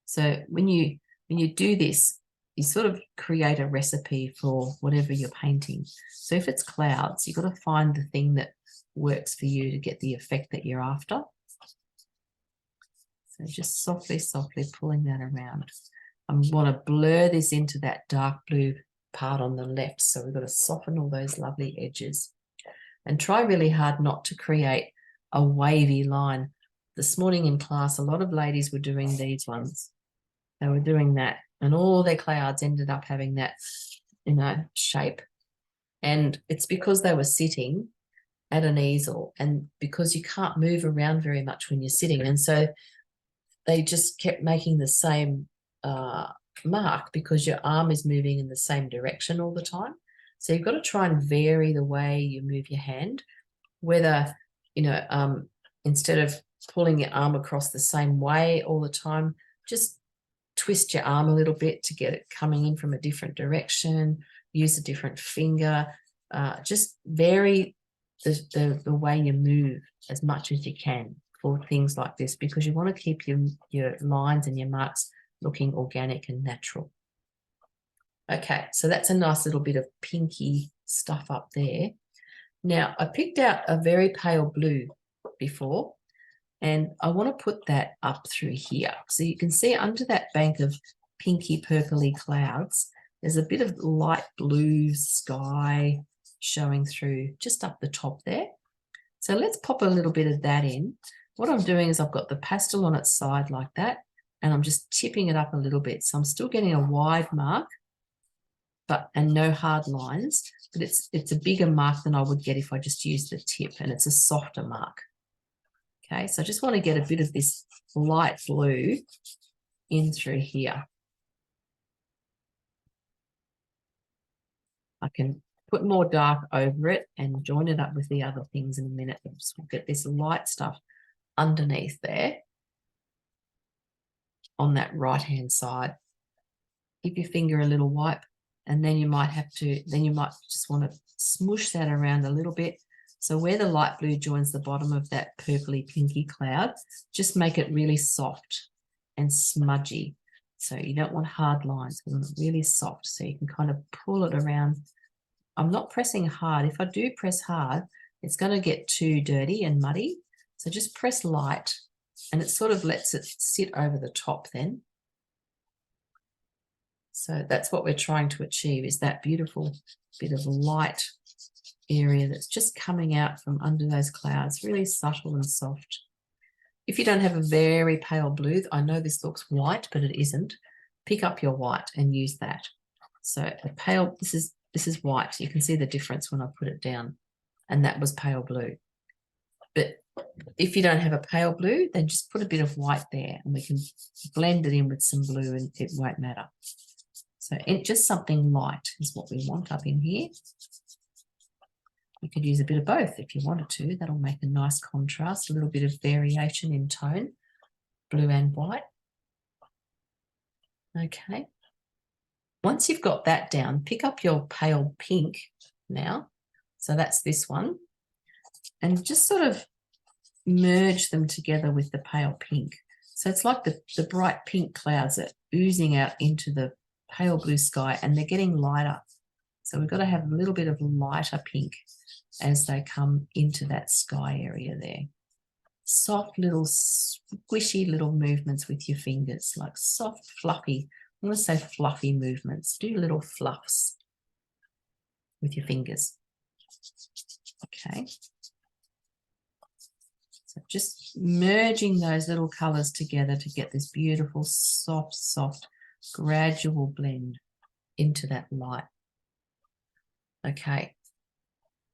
So when you do this, you sort of create a recipe for whatever you're painting. So if it's clouds, you've got to find the thing that works for you to get the effect that you're after. So just softly, softly pulling that around. I want to blur this into that dark blue part on the left. So we've got to soften all those lovely edges and try really hard not to create a wavy line. This morning in class, a lot of ladies were doing these ones. They were doing that and all their clouds ended up having that, shape. And it's because they were sitting at an easel and because you can't move around very much when you're sitting. And so they just kept making the same mark because your arm is moving in the same direction all the time. So you've got to try and vary the way you move your hand, whether, instead of pulling your arm across the same way all the time, just twist your arm a little bit to get it coming in from a different direction, use a different finger, just vary the way you move as much as you can for things like this, because you want to keep your lines and your marks looking organic and natural. Okay, so that's a nice little bit of pinky stuff up there. Now, I picked out a very pale blue before, and I want to put that up through here. So you can see under that bank of pinky purpley clouds, there's a bit of light blue sky showing through just up the top there. So let's pop a little bit of that in. What I'm doing is I've got the pastel on its side like that, and I'm just tipping it up a little bit. So I'm still getting a wide mark, and no hard lines, but it's a bigger mark than I would get if I just used the tip, and it's a softer mark. Okay, so I just want to get a bit of this light blue in through here. can put more dark over it and join it up with the other things in a minute. So we'll get this light stuff underneath there on that right-hand side. Give your finger a little wipe, and then you might just want to smoosh that around a little bit. So where the light blue joins the bottom of that purpley pinky cloud, just make it really soft and smudgy. So you don't want hard lines, we want it really soft, so you can kind of pull it around. I'm not pressing hard. If I do press hard, it's going to get too dirty and muddy. So just press light, and it sort of lets it sit over the top then. So that's what we're trying to achieve, is that beautiful bit of light area that's just coming out from under those clouds, really subtle and soft. If you don't have a very pale blue, I know this looks white, but it isn't. Pick up your white and use that. So a pale, this is white. You can see the difference when I put it down, and that was pale blue. But if you don't have a pale blue, then just put a bit of white there, and we can blend it in with some blue, and it won't matter. So just something light is what we want up in here. You could use a bit of both if you wanted to. That'll make a nice contrast, a little bit of variation in tone, blue and white. Okay. Once you've got that down, pick up your pale pink now. So that's this one. And just sort of merge them together with the pale pink. So it's like the bright pink clouds are oozing out into the pale blue sky, and they're getting lighter. So we've got to have a little bit of lighter pink as they come into that sky area there. Soft little squishy little movements with your fingers, like soft, fluffy. I'm going to say fluffy movements. Do little fluffs with your fingers. Okay. So just merging those little colours together to get this beautiful, soft, soft, gradual blend into that light. Okay.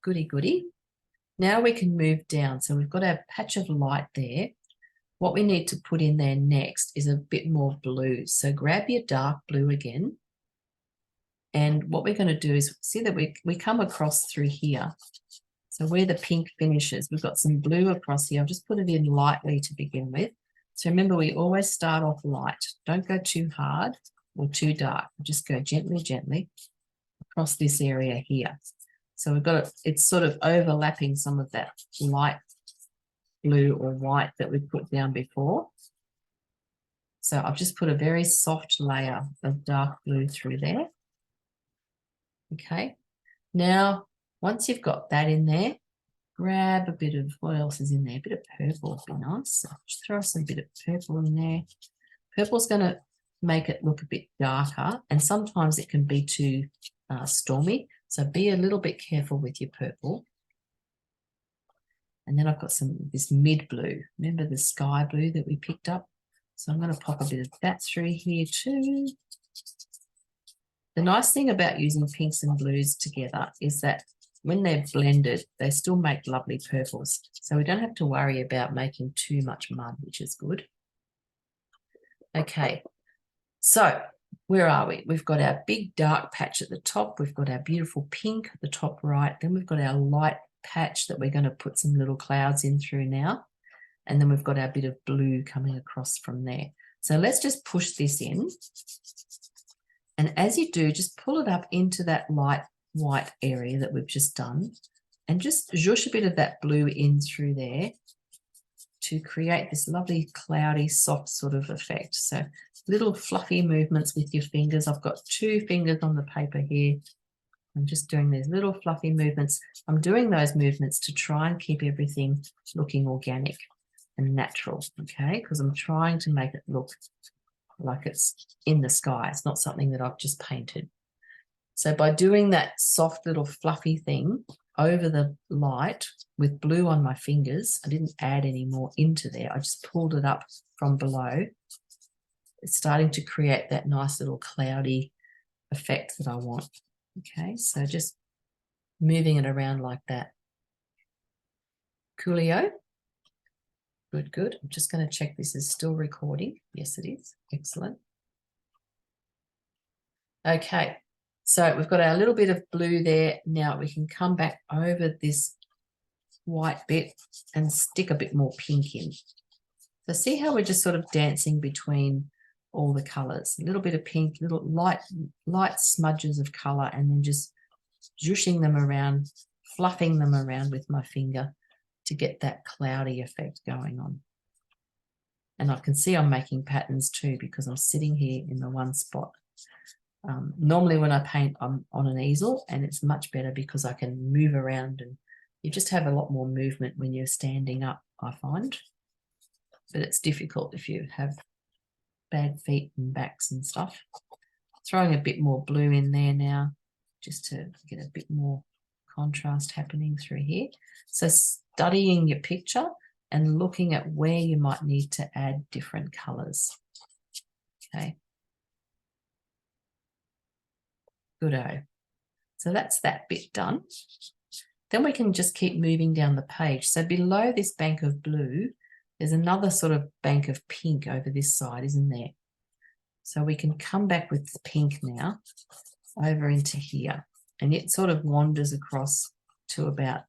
Goody, goody. Now we can move down. So we've got our patch of light there. What we need to put in there next is a bit more blue. So grab your dark blue again. And what we're going to do is see that we come across through here. So where the pink finishes, we've got some blue across here. I'll just put it in lightly to begin with. So remember, we always start off light. Don't go too hard or too dark. Just go gently, gently across this area here. So we've got it's sort of overlapping some of that light blue or white that we put down before. So I've just put a very soft layer of dark blue through there. Okay. Now, once you've got that in there, grab a bit of, what else is in there? A bit of purple would be nice. So just throw some bit of purple in there. Purple's going to make it look a bit darker, and sometimes it can be too stormy. So be a little bit careful with your purple. And then I've got this mid blue. Remember the sky blue that we picked up? So I'm going to pop a bit of that through here too. The nice thing about using pinks and blues together is that when they're blended, they still make lovely purples. So we don't have to worry about making too much mud, which is good. Okay, so where are we? We've got our big dark patch at the top. We've got our beautiful pink at the top right. Then we've got our light patch that we're going to put some little clouds in through now. And then we've got our bit of blue coming across from there. So let's just push this in. And as you do, just pull it up into that light white area that we've just done. And just zhoosh a bit of that blue in through there to create this lovely cloudy, soft sort of effect. So little fluffy movements with your fingers. I've got 2 fingers on the paper here. I'm just doing these little fluffy movements. I'm doing those movements to try and keep everything looking organic and natural, okay? Because I'm trying to make it look like it's in the sky. It's not something that I've just painted. So by doing that soft little fluffy thing over the light with blue on my fingers, I didn't add any more into there. I just pulled it up from below. It's starting to create that nice little cloudy effect that I want. Okay, so just moving it around like that. Coolio. Good, good. I'm just going to check this is still recording. Yes, it is. Excellent. Okay, So we've got our little bit of blue there. Now we can come back over this white bit and stick a bit more pink in. So see how we're just sort of dancing between all the colours, a little bit of pink, little light smudges of colour, and then just zhooshing them around, fluffing them around with my finger to get that cloudy effect going on. And I can see I'm making patterns too because I'm sitting here in the one spot. Normally when I paint, I'm on an easel, and it's much better because I can move around, and you just have a lot more movement when you're standing up, I find. But it's difficult if you have bad feet and backs and stuff. Throwing a bit more blue in there now, just to get a bit more contrast happening through here. So studying your picture and looking at where you might need to add different colours. Okay. Good-o. So that's that bit done. Then we can just keep moving down the page. So below this bank of blue, there's another sort of bank of pink over this side, isn't there? So we can come back with the pink now over into here, and it sort of wanders across to about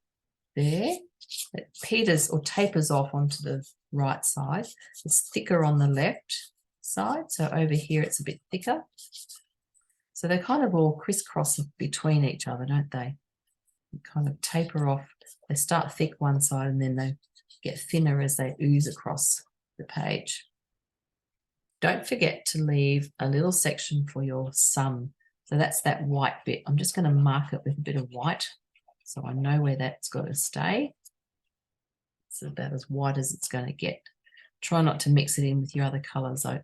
there. It peters or tapers off onto the right side. It's thicker on the left side, so over here it's a bit thicker. So they kind of all crisscross between each other, don't they? They kind of taper off. They start thick one side and then they get thinner as they ooze across the page. Don't forget to leave a little section for your sun. So that's that white bit. I'm just going to mark it with a bit of white so I know where that's got to stay. It's about as white as it's going to get. Try not to mix it in with your other colours. I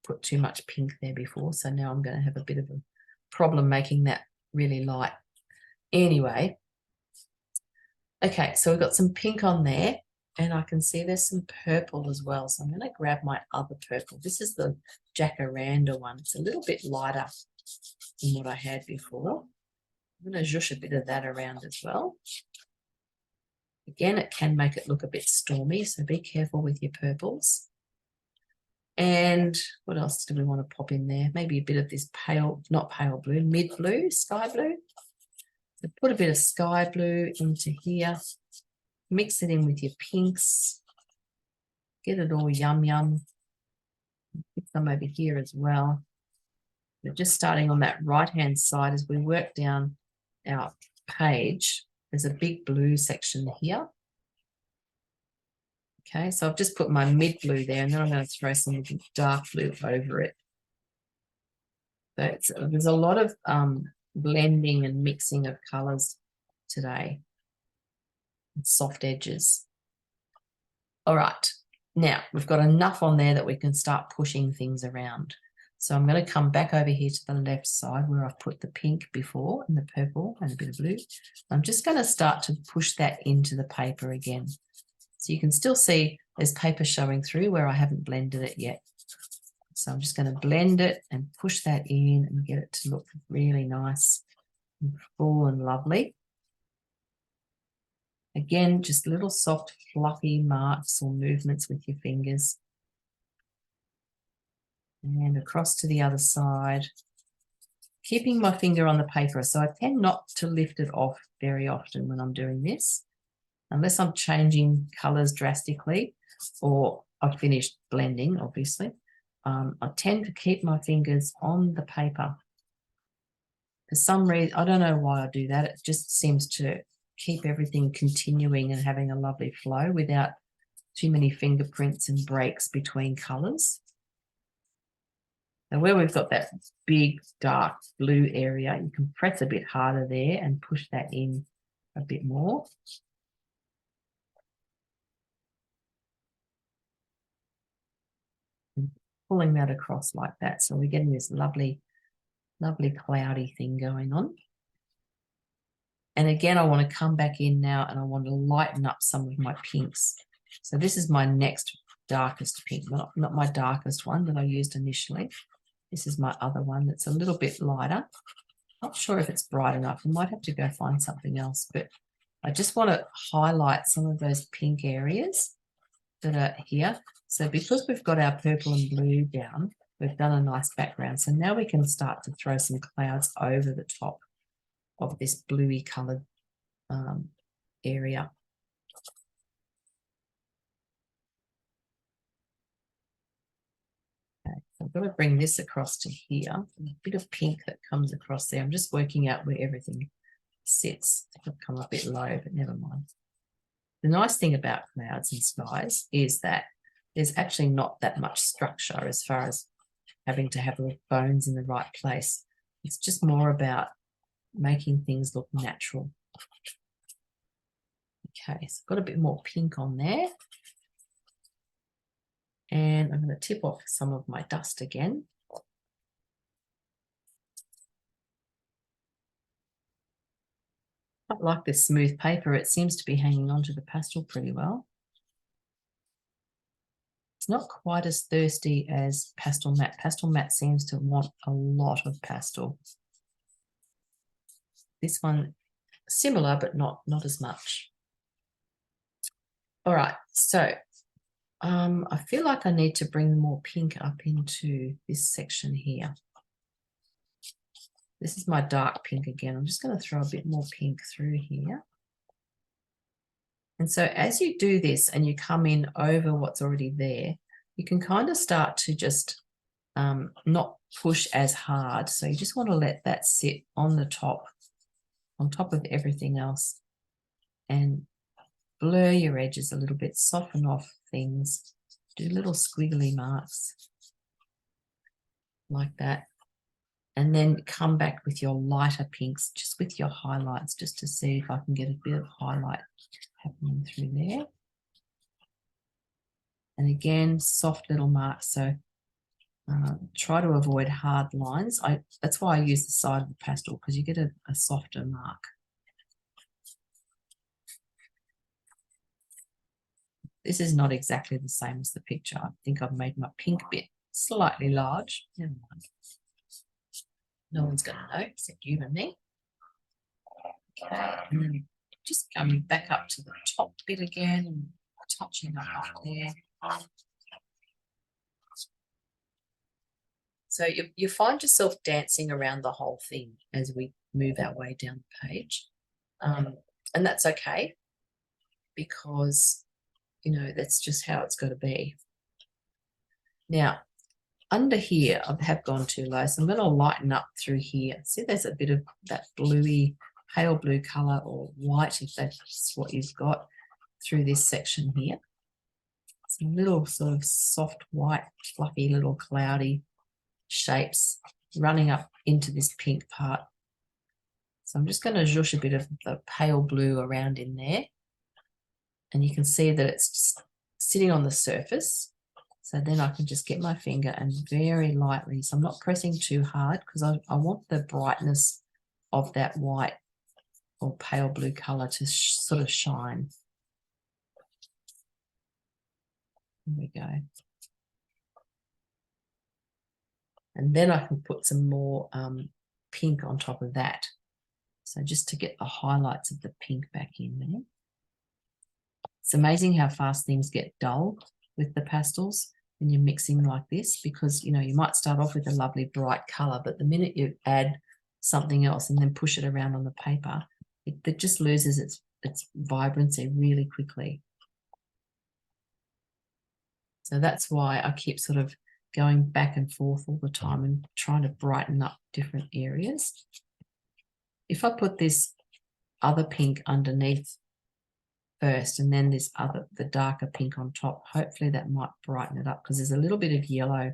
put too much pink there before, so now I'm going to have a bit of a problem making that really light. Anyway, okay, so we've got some pink on there, and I can see there's some purple as well. So I'm going to grab my other purple. This is the jacaranda one. It's a little bit lighter than what I had before. I'm going to zhoosh a bit of that around as well. Again, it can make it look a bit stormy, so be careful with your purples. And what else do we want to pop in there? Maybe a bit of this pale, not pale blue, mid blue, sky blue. So put a bit of sky blue into here. Mix it in with your pinks. Get it all yum. Put some over here as well. We're just starting on that right-hand side as we work down our page. There's a big blue section here. Okay, so I've just put my mid blue there, and then I'm going to throw some dark blue over it. So there's a lot of blending and mixing of colours today. Soft edges. All right, now we've got enough on there that we can start pushing things around. So I'm going to come back over here to the left side where I've put the pink before and the purple and a bit of blue. I'm just going to start to push that into the paper again. So you can still see there's paper showing through where I haven't blended it yet. So I'm just going to blend it and push that in and get it to look really nice and full and lovely. Again, just little soft, fluffy marks or movements with your fingers. And across to the other side. Keeping my finger on the paper. So I tend not to lift it off very often when I'm doing this, unless I'm changing colours drastically or I've finished blending, obviously. I tend to keep my fingers on the paper. For some reason, I don't know why I do that. It just seems to keep everything continuing and having a lovely flow without too many fingerprints and breaks between colours. And where we've got that big dark blue area, you can press a bit harder there and push that in a bit more. And pulling that across like that. So we're getting this lovely, lovely cloudy thing going on. And again, I want to come back in now and I want to lighten up some of my pinks. So this is my next darkest pink, not my darkest one that I used initially. This is my other one that's a little bit lighter. Not sure if it's bright enough. I might have to go find something else, but I just want to highlight some of those pink areas that are here. So because we've got our purple and blue down, We've done a nice background. So now we can start to throw some clouds over the top of this bluey coloured area. Okay, so I've got to bring this across to here. A bit of pink that comes across there. I'm just working out where everything sits. It'll come a bit low, but never mind. The nice thing about clouds and skies is that there's actually not that much structure as far as having to have the bones in the right place. It's just more about making things look natural. Okay, so I've got a bit more pink on there. And I'm going to tip off some of my dust again. I like this smooth paper. It seems to be hanging onto the pastel pretty well. It's not quite as thirsty as pastel matte. Pastel matte seems to want a lot of pastel. This one, similar, but not as much. All right, so I feel like I need to bring more pink up into this section here. This is my dark pink again. I'm just going to throw a bit more pink through here. And so as you do this and you come in over what's already there, you can kind of start to just not push as hard. So you just want to let that sit on the top, on top of everything else, and blur your edges a little bit, soften off things, do little squiggly marks like that. And then come back with your lighter pinks, just with your highlights, just to see if I can get a bit of highlight happening through there. And again, soft little marks. So try to avoid hard lines. That's why I use the side of the pastel, because you get a softer mark. This is not exactly the same as the picture. I think I've made my pink bit slightly large. Never mind. No one's going to know except you and me. Okay, and then just coming back up to the top bit again and touching up there. So you find yourself dancing around the whole thing as we move our way down the page. And that's okay, because, you know, that's just how it's got to be. Now, under here, I have gone too low, so I'm going to lighten up through here. See, there's a bit of that bluey, pale blue colour, or white, if that's what you've got, through this section here. Some little sort of soft white, fluffy, little cloudy shapes running up into this pink part. So I'm just going to zhuzh a bit of the pale blue around in there. And you can see that it's just sitting on the surface. So then I can just get my finger and very lightly, so I'm not pressing too hard, because I want the brightness of that white or pale blue colour to sort of shine. There we go. And then I can put some more pink on top of that. So just to get the highlights of the pink back in there. It's amazing how fast things get dull with the pastels when you're mixing like this, because, you know, you might start off with a lovely bright colour, but the minute you add something else and then push it around on the paper, it just loses its vibrancy really quickly. So that's why I keep sort of going back and forth all the time and trying to brighten up different areas. If I put this other pink underneath first and then the darker pink on top, hopefully that might brighten it up, because there's a little bit of yellow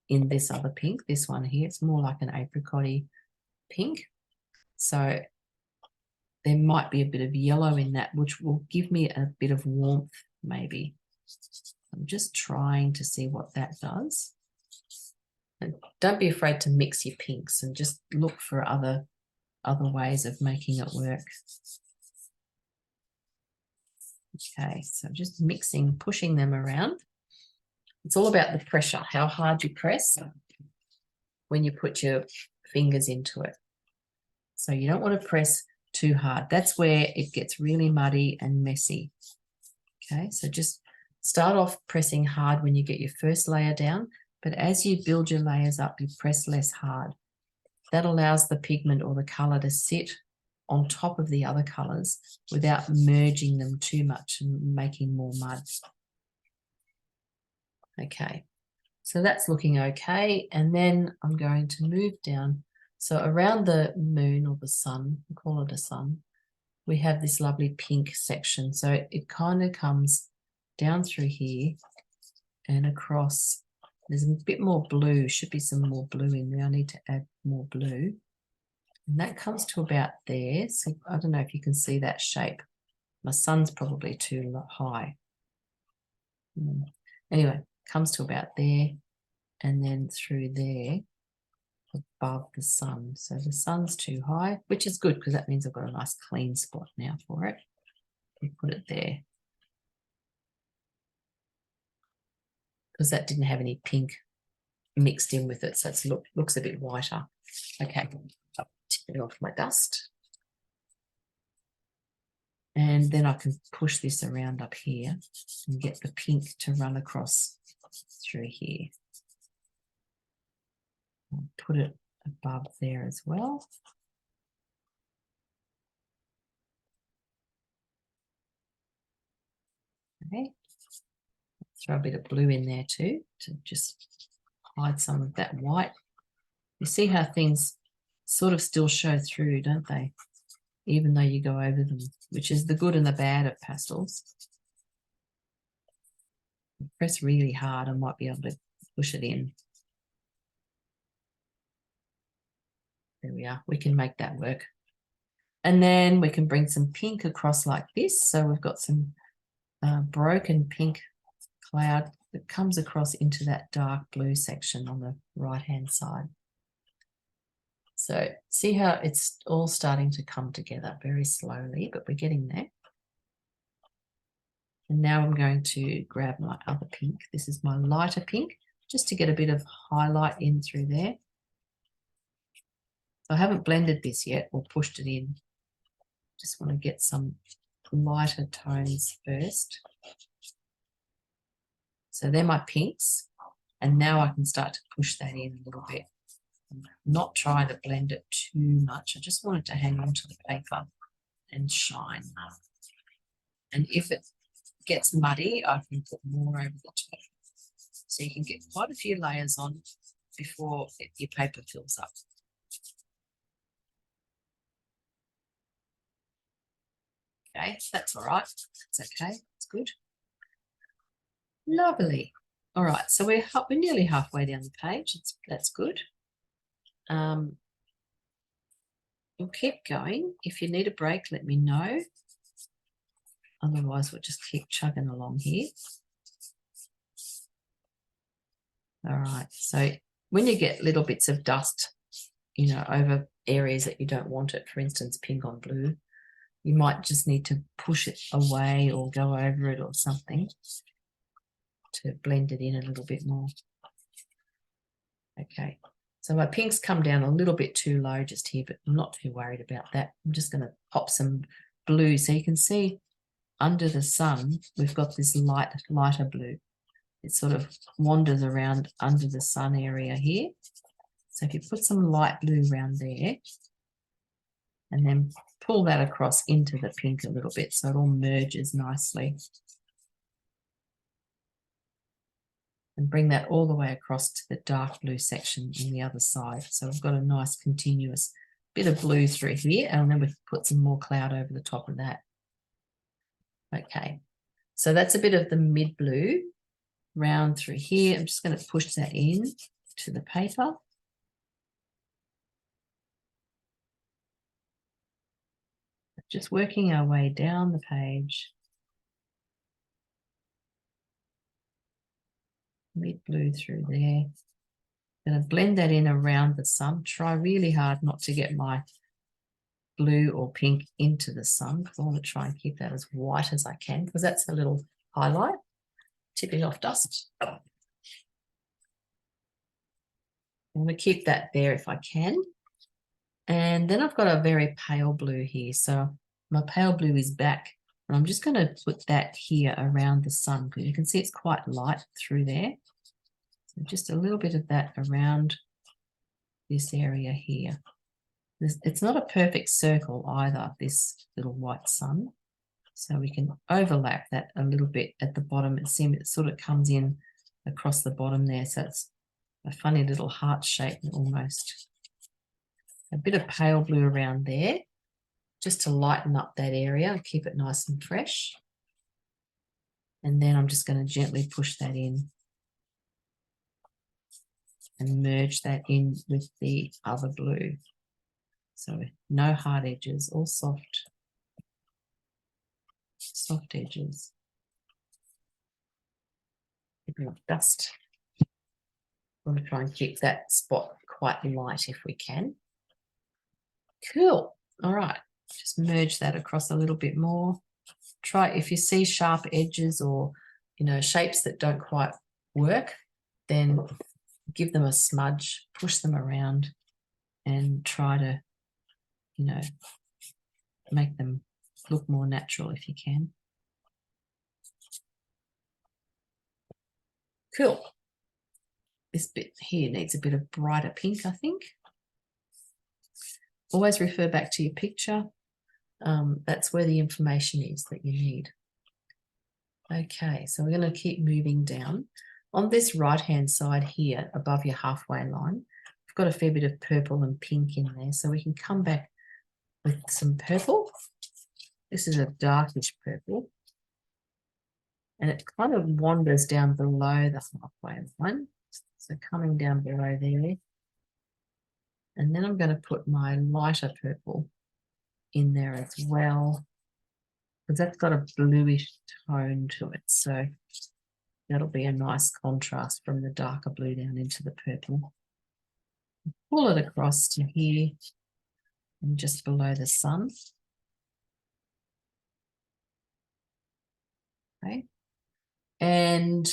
in this other pink. This one here, it's more like an apricot-y pink. So there might be a bit of yellow in that, which will give me a bit of warmth maybe. I'm just trying to see what that does. And don't be afraid to mix your pinks and just look for other ways of making it work. Okay, so just mixing, pushing them around. It's all about the pressure, how hard you press when you put your fingers into it. So you don't want to press too hard. That's where it gets really muddy and messy. Okay, so just start off pressing hard when you get your first layer down, But as you build your layers up, you press less hard. That allows the pigment or the colour to sit on top of the other colours without merging them too much and making more mud. Okay, so that's looking okay. And then I'm going to move down. So around the moon or the sun, we call it a sun, we have this lovely pink section. So it kind of comes down through here and across. There's a bit more blue, should be some more blue in there. I need to add more blue. And that comes to about there. So I don't know if you can see that shape. My sun's probably too high. Anyway, comes to about there and then through there above the sun. So the sun's too high, which is good because that means I've got a nice clean spot now for it. We put it there because that didn't have any pink mixed in with it, so it looks a bit whiter. Okay, I'll tip it off my dust. And then I can push this around up here and get the pink to run across through here. I'll put it above there as well. Okay, throw a bit of blue in there too to just hide some of that white. You see how things sort of still show through, don't they? Even though you go over them, which is the good and the bad of pastels. Press really hard, I might be able to push it in. There we are, we can make that work. And then we can bring some pink across like this. So we've got some broken pink cloud that comes across into that dark blue section on the right-hand side. So see how it's all starting to come together very slowly, but we're getting there. And now I'm going to grab my other pink. This is my lighter pink, just to get a bit of highlight in through there. So I haven't blended this yet or pushed it in. Just want to get some lighter tones first. So they're my pinks. And now I can start to push that in a little bit. I'm not trying to blend it too much. I just want it to hang onto the paper and shine. And if it gets muddy, I can put more over the top. So you can get quite a few layers on before your paper fills up. Okay, that's all right. That's okay. That's good. Lovely. All right, so we're nearly halfway down the page. That's good. We'll keep going. If you need a break, let me know. Otherwise, we'll just keep chugging along here. All right, so when you get little bits of dust, you know, over areas that you don't want it, for instance, pink on blue, you might just need to push it away or go over it or something to blend it in a little bit more. Okay, so my pinks come down a little bit too low just here, but I'm not too worried about that. I'm just going to pop some blue. So you can see under the sun, we've got this lighter blue. It sort of wanders around under the sun area here. So if you put some light blue around there and then pull that across into the pink a little bit so it all merges nicely. And bring that all the way across to the dark blue section on the other side. So we've got a nice continuous bit of blue through here, and then we can put some more cloud over the top of that. Okay, so that's a bit of the mid blue round through here. I'm just going to push that in to the paper. Just working our way down the page. Mid blue through there. Going to blend that in around the sun. Try really hard not to get my blue or pink into the sun, because I want to try and keep that as white as I can, because that's a little highlight. Tipping off dust. I want to keep that there if I can. And then I've got a very pale blue here. So my pale blue is back. And I'm just going to put that here around the sun, because you can see it's quite light through there. So just a little bit of that around this area here. It's not a perfect circle either, this little white sun. So we can overlap that a little bit at the bottom. It seems it sort of comes in across the bottom there. So it's a funny little heart shape almost. A bit of pale blue around there, just to lighten up that area and keep it nice and fresh. And then I'm just going to gently push that in and merge that in with the other blue. So no hard edges, all soft edges. A bit of dust. I'm going to try and keep that spot quite light if we can. Cool. All right. Just merge that across a little bit more. Try, if you see sharp edges or, you know, shapes that don't quite work, then give them a smudge, push them around and try to, you know, make them look more natural if you can. Cool. This bit here needs a bit of brighter pink, I think. Always refer back to your picture. That's where the information is that you need. Okay, so we're going to keep moving down. On this right-hand side here, above your halfway line, I've got a fair bit of purple and pink in there, so we can come back with some purple. This is a darkish purple. And it kind of wanders down below the halfway line. So coming down below there. And then I'm going to put my lighter purple in there as well, because that's got a bluish tone to it. So that'll be a nice contrast from the darker blue down into the purple. Pull it across to here and just below the sun. Okay. And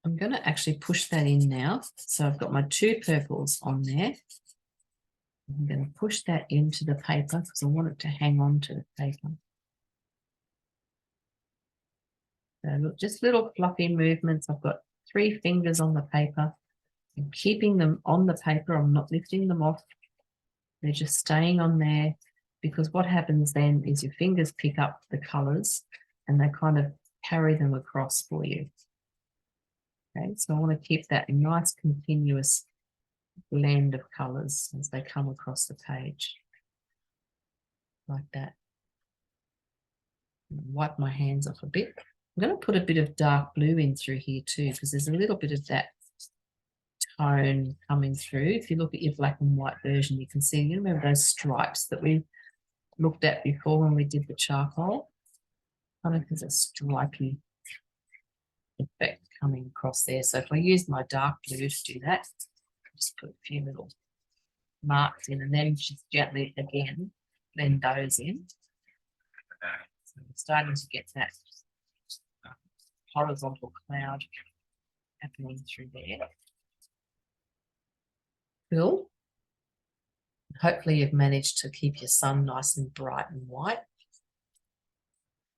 I'm going to actually push that in now. So I've got my two purples on there. I'm going to push that into the paper because I want it to hang on to the paper. So look, just little fluffy movements. I've got 3 fingers on the paper. I'm keeping them on the paper. I'm not lifting them off. They're just staying on there, because what happens then is your fingers pick up the colours and they kind of carry them across for you. Okay, so I want to keep that nice continuous blend of colours as they come across the page, like that. Wipe my hands off a bit. I'm going to put a bit of dark blue in through here too, because there's a little bit of that tone coming through. If you look at your black and white version, you can see, you remember those stripes that we looked at before when we did the charcoal? Kind of has a stripy effect coming across there. So if I use my dark blue to do that, just put a few little marks in and then just gently again blend those in. So we're starting to get that horizontal cloud happening through there. Cool. Hopefully you've managed to keep your sun nice and bright and white.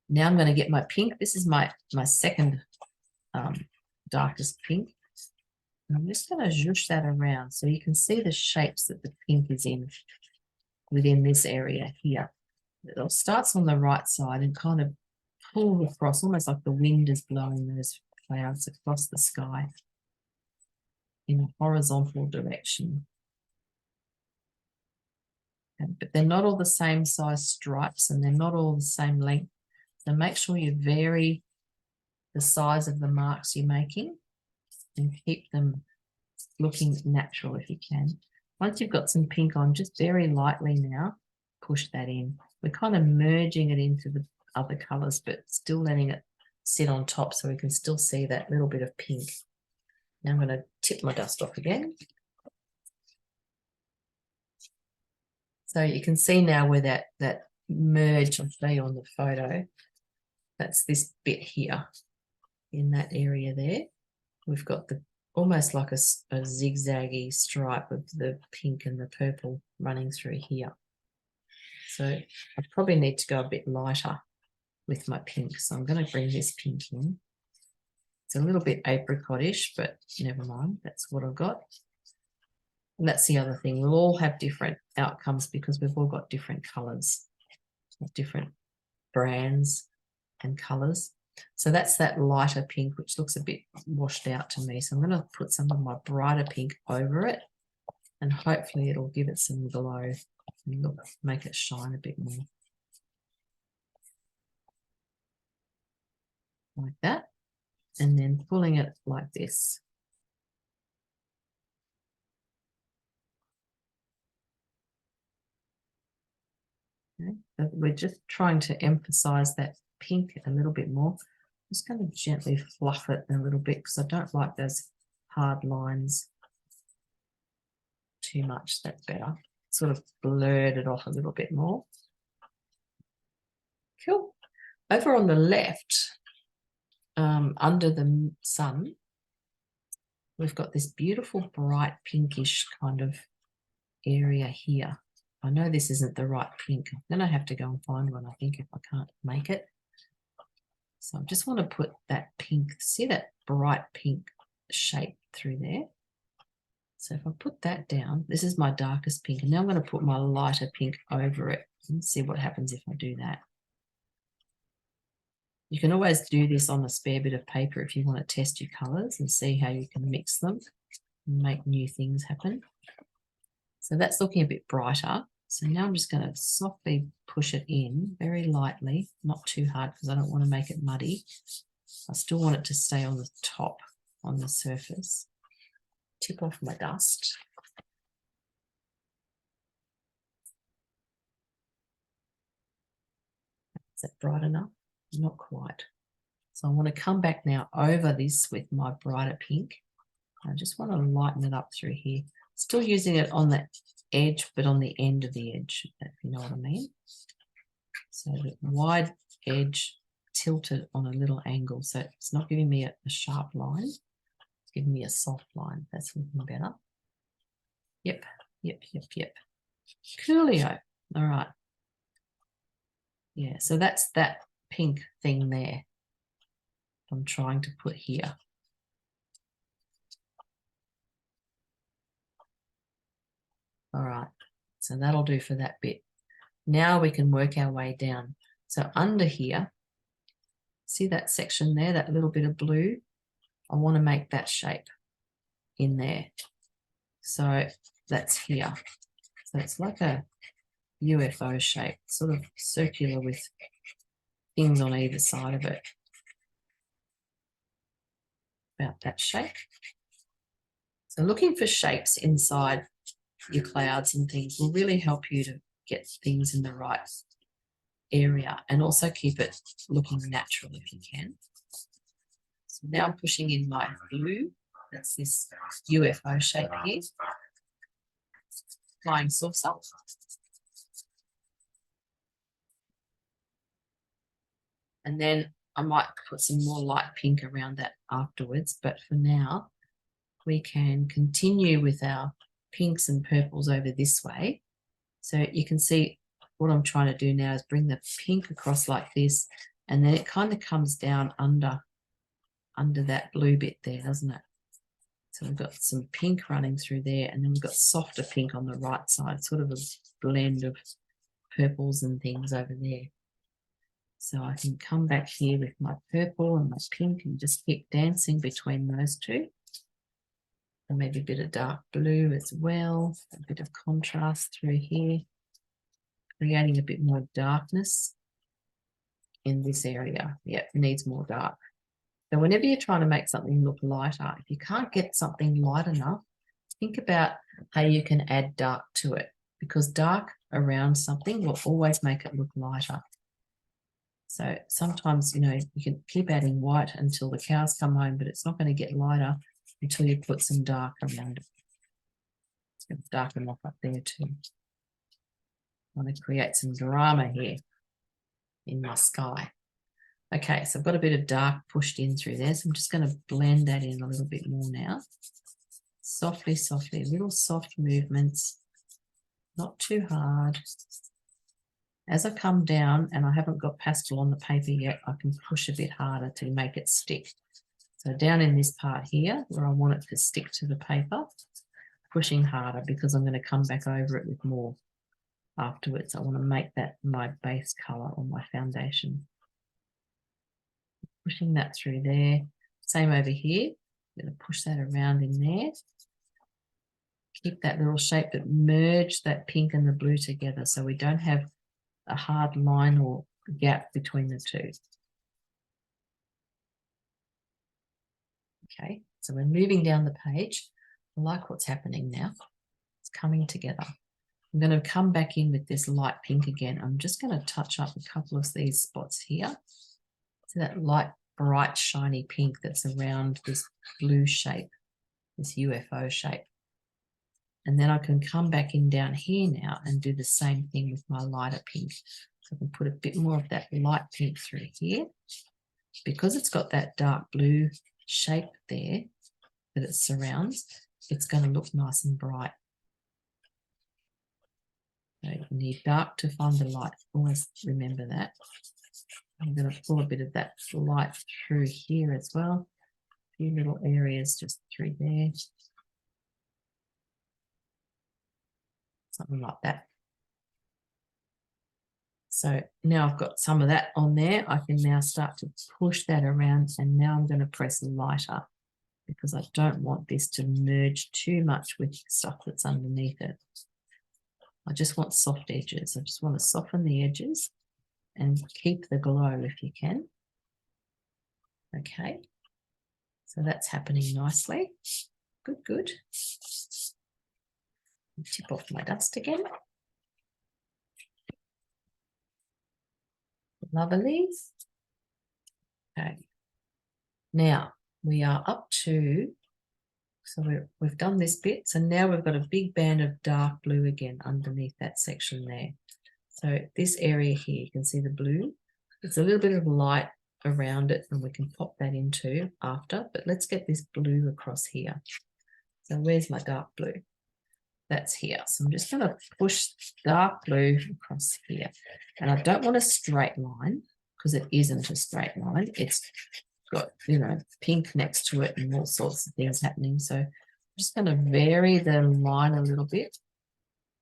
Now I'm going to get my pink. This is my second darkest pink. And I'm just going to zhoosh that around so you can see the shapes that the pink is in within this area here. It starts on the right side and kind of pull across, almost like the wind is blowing those clouds across the sky in a horizontal direction. Okay, but they're not all the same size stripes and they're not all the same length. So make sure you vary the size of the marks you're making and keep them looking natural if you can. Once you've got some pink on, just very lightly now, push that in. We're kind of merging it into the other colours, but still letting it sit on top so we can still see that little bit of pink. Now I'm going to tip my dust off again. So you can see now where that merge, I'll show you on the photo. That's this bit here in that area there. We've got the almost like a zigzaggy stripe of the pink and the purple running through here. So I probably need to go a bit lighter with my pink. So I'm going to bring this pink in. It's a little bit apricotish, but never mind. That's what I've got. And that's the other thing. We'll all have different outcomes because we've all got different colours, different brands and colours. So that's that lighter pink, which looks a bit washed out to me. So I'm going to put some of my brighter pink over it, and hopefully it'll give it some glow and look, make it shine a bit more. Like that. And then pulling it like this. Okay. So we're just trying to emphasize that pink a little bit more. I'm just going to gently fluff it a little bit because I don't like those hard lines too much. That's better. Sort of blurred it off a little bit more. Cool. Over on the left, under the sun, we've got this beautiful bright pinkish kind of area here. I know this isn't the right pink. Then I have to go and find one, I think, if I can't make it. So I just want to put that pink, see that bright pink shape through there. So if I put that down, this is my darkest pink, and now I'm going to put my lighter pink over it and see what happens if I do that. You can always do this on a spare bit of paper if you want to test your colours and see how you can mix them and make new things happen. So that's looking a bit brighter. So now I'm just going to softly push it in very lightly, not too hard because I don't want to make it muddy. I still want it to stay on the top, on the surface. Tip off my dust. Is that bright enough? Not quite. So I want to come back now over this with my brighter pink. I just want to lighten it up through here. Still using it on the edge, but on the end of the edge, if you know what I mean. So the wide edge tilted on a little angle. So it's not giving me a sharp line. It's giving me a soft line. That's looking better. Yep. Coolio. All right. Yeah, so that's that pink thing there I'm trying to put here. All right, so that'll do for that bit. Now we can work our way down. So under here, see that section there, that little bit of blue? I want to make that shape in there. So that's here. So it's like a UFO shape, sort of circular with things on either side of it. About that shape. So looking for shapes inside your clouds and things will really help you to get things in the right area and also keep it looking natural if you can. So now I'm pushing in my blue. That's this UFO shape here. Flying saucer. And then I might put some more light pink around that afterwards, but for now we can continue with our pinks and purples over this way. So you can see what I'm trying to do now is bring the pink across like this, and then it kind of comes down under that blue bit there, doesn't it? So we've got some pink running through there, and then we've got softer pink on the right side, sort of a blend of purples and things over there. So I can come back here with my purple and my pink and just keep dancing between those two. And maybe a bit of dark blue as well, a bit of contrast through here, creating a bit more darkness in this area. Yep, needs more dark. So whenever you're trying to make something look lighter, if you can't get something light enough, think about how you can add dark to it, because dark around something will always make it look lighter. So sometimes, you know, you can keep adding white until the cows come home, but it's not going to get lighter until you put some dark around it. It's going to darken off up there too. I want to create some drama here in my sky. Okay, so I've got a bit of dark pushed in through there, so I'm just going to blend that in a little bit more now. Softly, softly, little soft movements, not too hard. As I come down and I haven't got pastel on the paper yet, I can push a bit harder to make it stick. So down in this part here, where I want it to stick to the paper, pushing harder because I'm going to come back over it with more afterwards. I want to make that my base color on my foundation. Pushing that through there. Same over here. I'm going to push that around in there. Keep that little shape, but merge that pink and the blue together so we don't have a hard line or gap between the two. Okay, so we're moving down the page. I like what's happening now. It's coming together. I'm going to come back in with this light pink again. I'm just going to touch up a couple of these spots here. So that light, bright, shiny pink that's around this blue shape, this UFO shape. And then I can come back in down here now and do the same thing with my lighter pink. So I can put a bit more of that light pink through here. Because it's got that dark blue shape there that it surrounds, it's going to look nice and bright. So you need dark to find the light. Always remember that. I'm going to pull a bit of that light through here as well. A few little areas just through there. Something like that. So now I've got some of that on there. I can now start to push that around, and now I'm going to press lighter because I don't want this to merge too much with stuff that's underneath it. I just want soft edges. I just want to soften the edges and keep the glow if you can. Okay, so that's happening nicely. Good, good. Tip off my dust again. Lovely. Okay. Now we are up to, so we've done this bit. So now we've got a big band of dark blue again underneath that section there. So this area here, you can see the blue. There's a little bit of light around it and we can pop that into after, but let's get this blue across here. So where's my dark blue? That's here. So I'm just going to push dark blue across here. And I don't want a straight line because it isn't a straight line. It's got, you know, pink next to it and all sorts of things happening. So I'm just going to vary the line a little bit.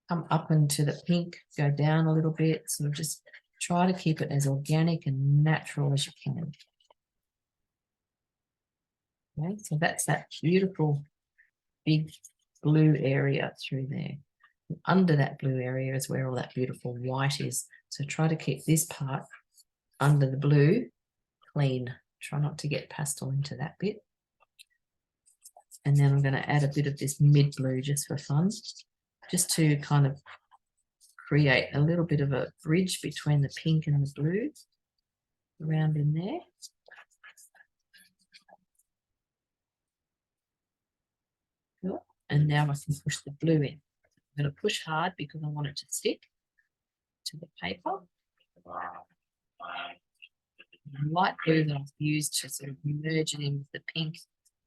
Come up into the pink, go down a little bit. So just try to keep it as organic and natural as you can. Okay, so that's that beautiful big blue area through there. And under that blue area is where all that beautiful white is. So try to keep this part under the blue clean. Try not to get pastel into that bit. And then I'm going to add a bit of this mid blue just for fun, just to kind of create a little bit of a bridge between the pink and the blue around in there. Cool. And now I can push the blue in. I'm going to push hard because I want it to stick to the paper. The light blue that I've used to sort of merge it in with the pink,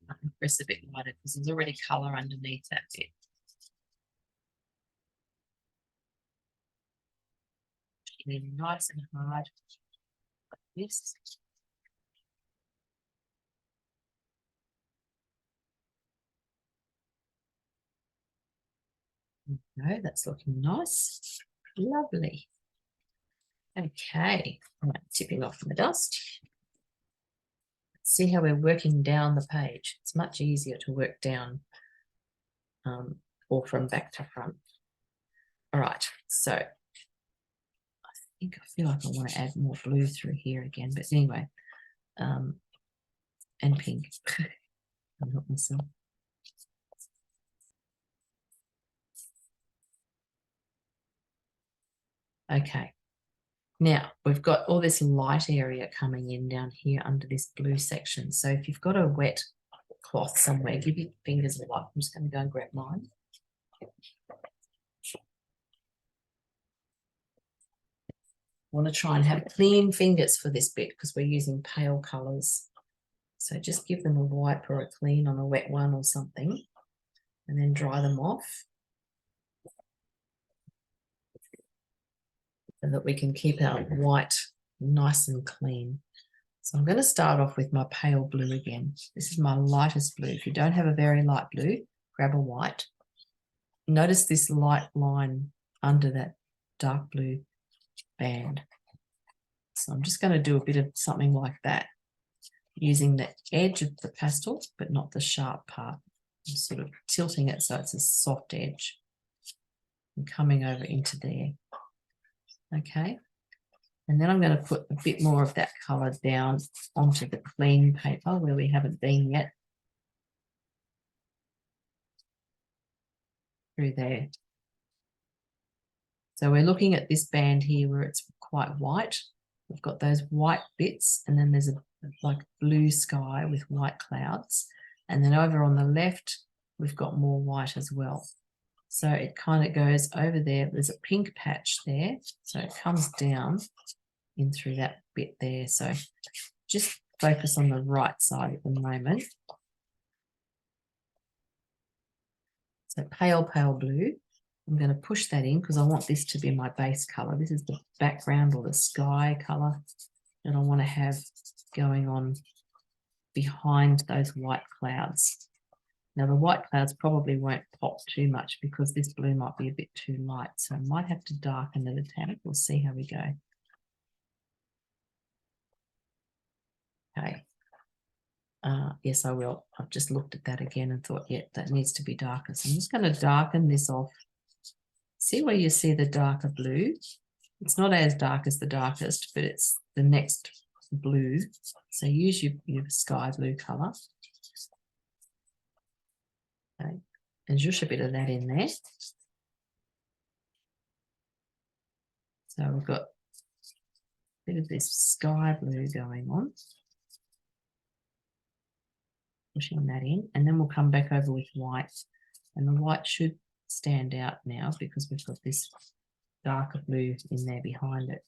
I can press a bit lighter because there's already colour underneath that bit. Really nice and hard like this. No, that's looking nice. Lovely. Okay, I'm tipping off the dust. See how we're working down the page. It's much easier to work down or from back to front. All right, so I feel like I want to add more blue through here again, but anyway, and pink. I'll help myself. Okay, now we've got all this light area coming in down here under this blue section. So if you've got a wet cloth somewhere, give your fingers a wipe. I'm just going to go and grab mine. Want to try and have clean fingers for this bit because we're using pale colours. So just give them a wipe or a clean on a wet one or something and then dry them off so that we can keep our white nice and clean. So I'm going to start off with my pale blue again. This is my lightest blue. If you don't have a very light blue, grab a white. Notice this light line under that dark blue band. So I'm just going to do a bit of something like that, using the edge of the pastel, but not the sharp part. I'm sort of tilting it so it's a soft edge and coming over into there. Okay. And then I'm going to put a bit more of that colour down onto the clean paper where we haven't been yet. Through there. So we're looking at this band here where it's quite white. We've got those white bits, and then there's a like blue sky with white clouds. And then over on the left, we've got more white as well. So it kind of goes over there. There's a pink patch there. So it comes down in through that bit there. So just focus on the right side at the moment. So pale blue. I'm going to push that in because I want this to be my base colour. This is the background or the sky colour that I want to have going on behind those white clouds. Now the white clouds probably won't pop too much because this blue might be a bit too light. So I might have to darken it a tad. We'll see how we go. Okay. Yes, I will. I've just looked at that again and thought, yeah, that needs to be darker. So I'm just going to darken this off. See where you see the darker blue? It's not as dark as the darkest, but it's the next blue. So use your sky blue colour. Okay. And just a bit of that in there. So we've got a bit of this sky blue going on. Pushing that in, and then we'll come back over with white. And the white should stand out now because we've got this darker blue in there behind it.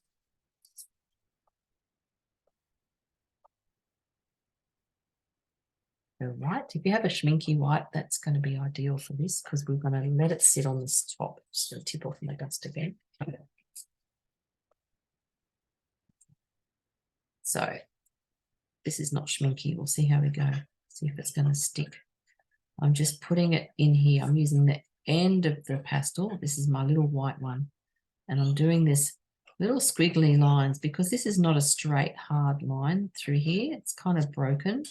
The white, if you have a schminky white, that's going to be ideal for this because we're going to let it sit on this top. Just going to tip off my dust again. So this is not schminky. We'll see how we go. See if it's going to stick. I'm just putting it in here. I'm using the end of the pastel. This is my little white one. And I'm doing this little squiggly lines because this is not a straight hard line through here. It's kind of broken.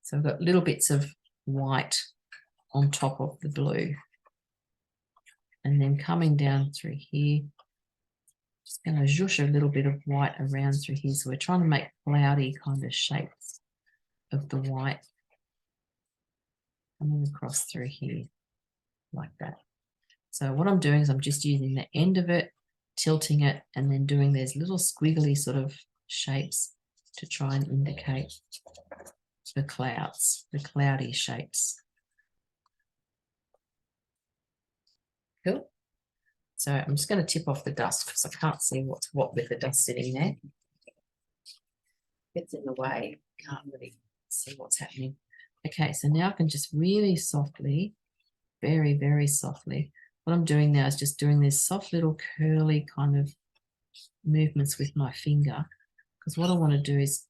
So I've got little bits of white on top of the blue. And then coming down through here, just going to zhoosh a little bit of white around through here. So we're trying to make cloudy kind of shapes of the white coming across through here like that. So what I'm doing is I'm just using the end of it, tilting it, and then doing these little squiggly sort of shapes to try and indicate the clouds, the cloudy shapes. Cool. So I'm just going to tip off the dust because I can't see what's what with the dust sitting there. It's in the way. Can't really see what's happening. Okay, so now I can just really softly, very, very softly. What I'm doing now is just doing these soft little curly kind of movements with my finger because what I want to do is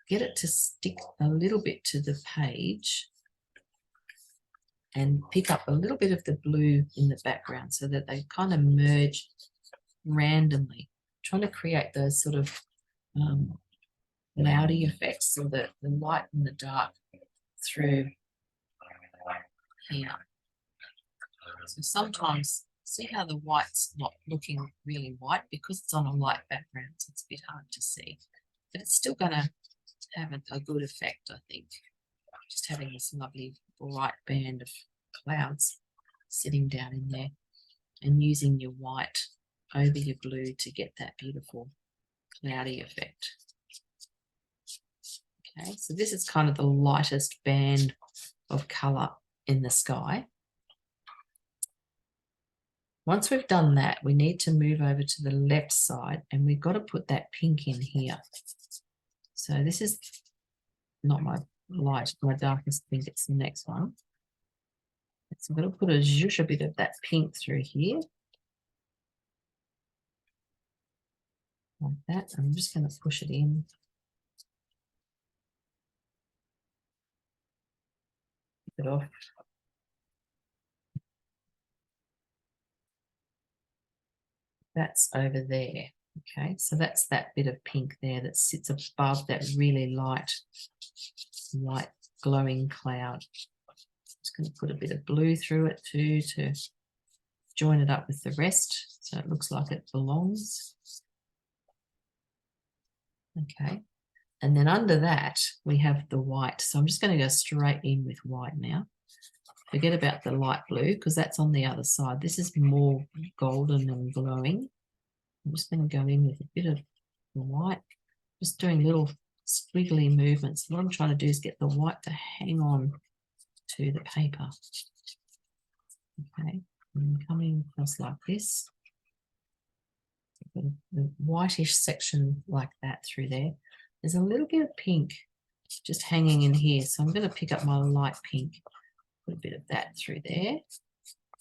get it to stick a little bit to the page and pick up a little bit of the blue in the background so that they kind of merge randomly, trying to create those sort of cloudy effects so that the light and the dark through here. So sometimes, see how the white's not looking really white because it's on a light background, so it's a bit hard to see. But it's still going to have a good effect, I think. Just having this lovely bright band of clouds sitting down in there and using your white over your blue to get that beautiful cloudy effect. Okay, so this is kind of the lightest band of colour in the sky. Once we've done that, we need to move over to the left side and we've got to put that pink in here. So this is not my light, my darkest pink, it's the next one. So I'm going to put a zhoosh a bit of that pink through here. Like that. I'm just going to push it in it off. That's over there. Okay, so that's that bit of pink there that sits above that really light, white glowing cloud. Just going to put a bit of blue through it too to join it up with the rest so it looks like it belongs. Okay, and then under that we have the white. So I'm just going to go straight in with white now. Forget about the light blue because that's on the other side. This is more golden and glowing. I'm just going to go in with a bit of the white, just doing little squiggly movements. What I'm trying to do is get the white to hang on to the paper. Okay, and coming across like this. The whitish section like that through there. There's a little bit of pink just hanging in here. So I'm going to pick up my light pink, put a bit of that through there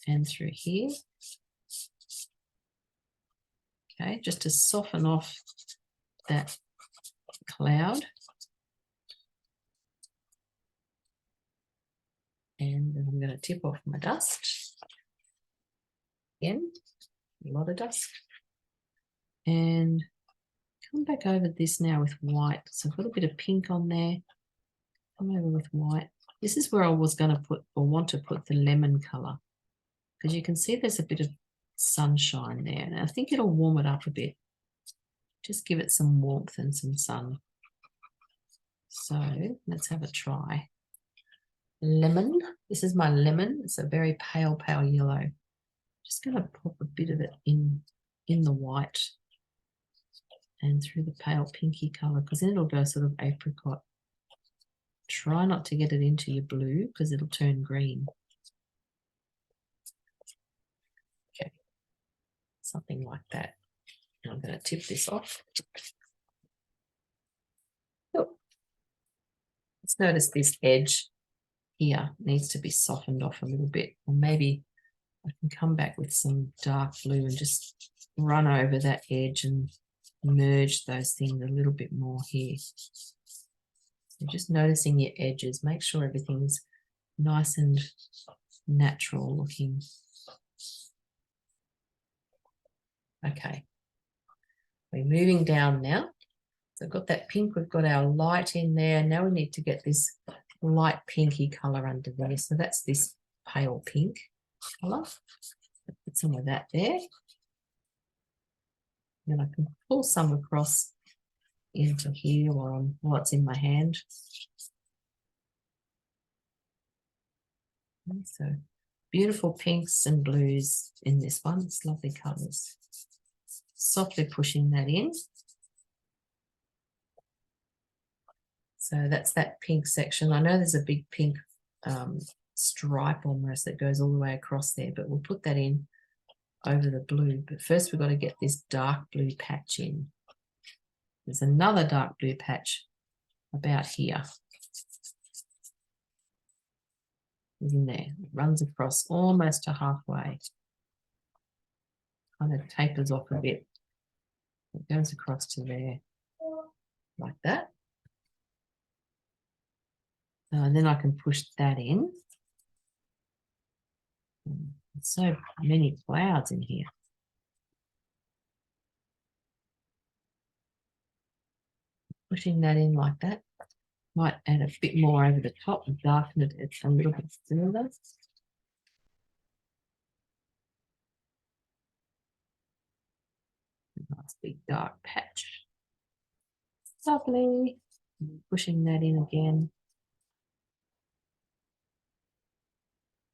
and through here. Okay, just to soften off that cloud. And then I'm going to tip off my dust. Again, a lot of dust. And come back over this now with white. So I've got a bit of pink on there. Come over with white. This is where I was going to put or want to put the lemon colour, because you can see there's a bit of sunshine there. And I think it'll warm it up a bit. Just give it some warmth and some sun. So let's have a try. Lemon. This is my lemon. It's a very pale, pale yellow. Just going to pop a bit of it in the white and through the pale pinky colour, because then it'll go sort of apricot. Try not to get it into your blue because it'll turn green. Okay, something like that. And I'm going to tip this off. Oh. Let's notice this edge here needs to be softened off a little bit, or maybe I can come back with some dark blue and just run over that edge and merge those things a little bit more here. So just noticing your edges, make sure everything's nice and natural looking. Okay, we're moving down now. So I've got that pink, we've got our light in there. Now we need to get this light pinky colour under there. So that's this pale pink colour. Put some of that there. Then I can pull some across into here while it's in my hand. Okay, so beautiful pinks and blues in this one. It's lovely colours. Softly pushing that in. So that's that pink section. I know there's a big pink stripe almost that goes all the way across there, but we'll put that in over the blue. But first we've got to get this dark blue patch in. There's another dark blue patch about here. It's in there. It runs across almost to halfway. Kind of tapers off a bit. It goes across to there, like that. And then I can push that in. There's so many clouds in here. Pushing that in like that. Might add a bit more over the top and darken it a little bit further. Nice big dark patch. Lovely. Pushing that in again.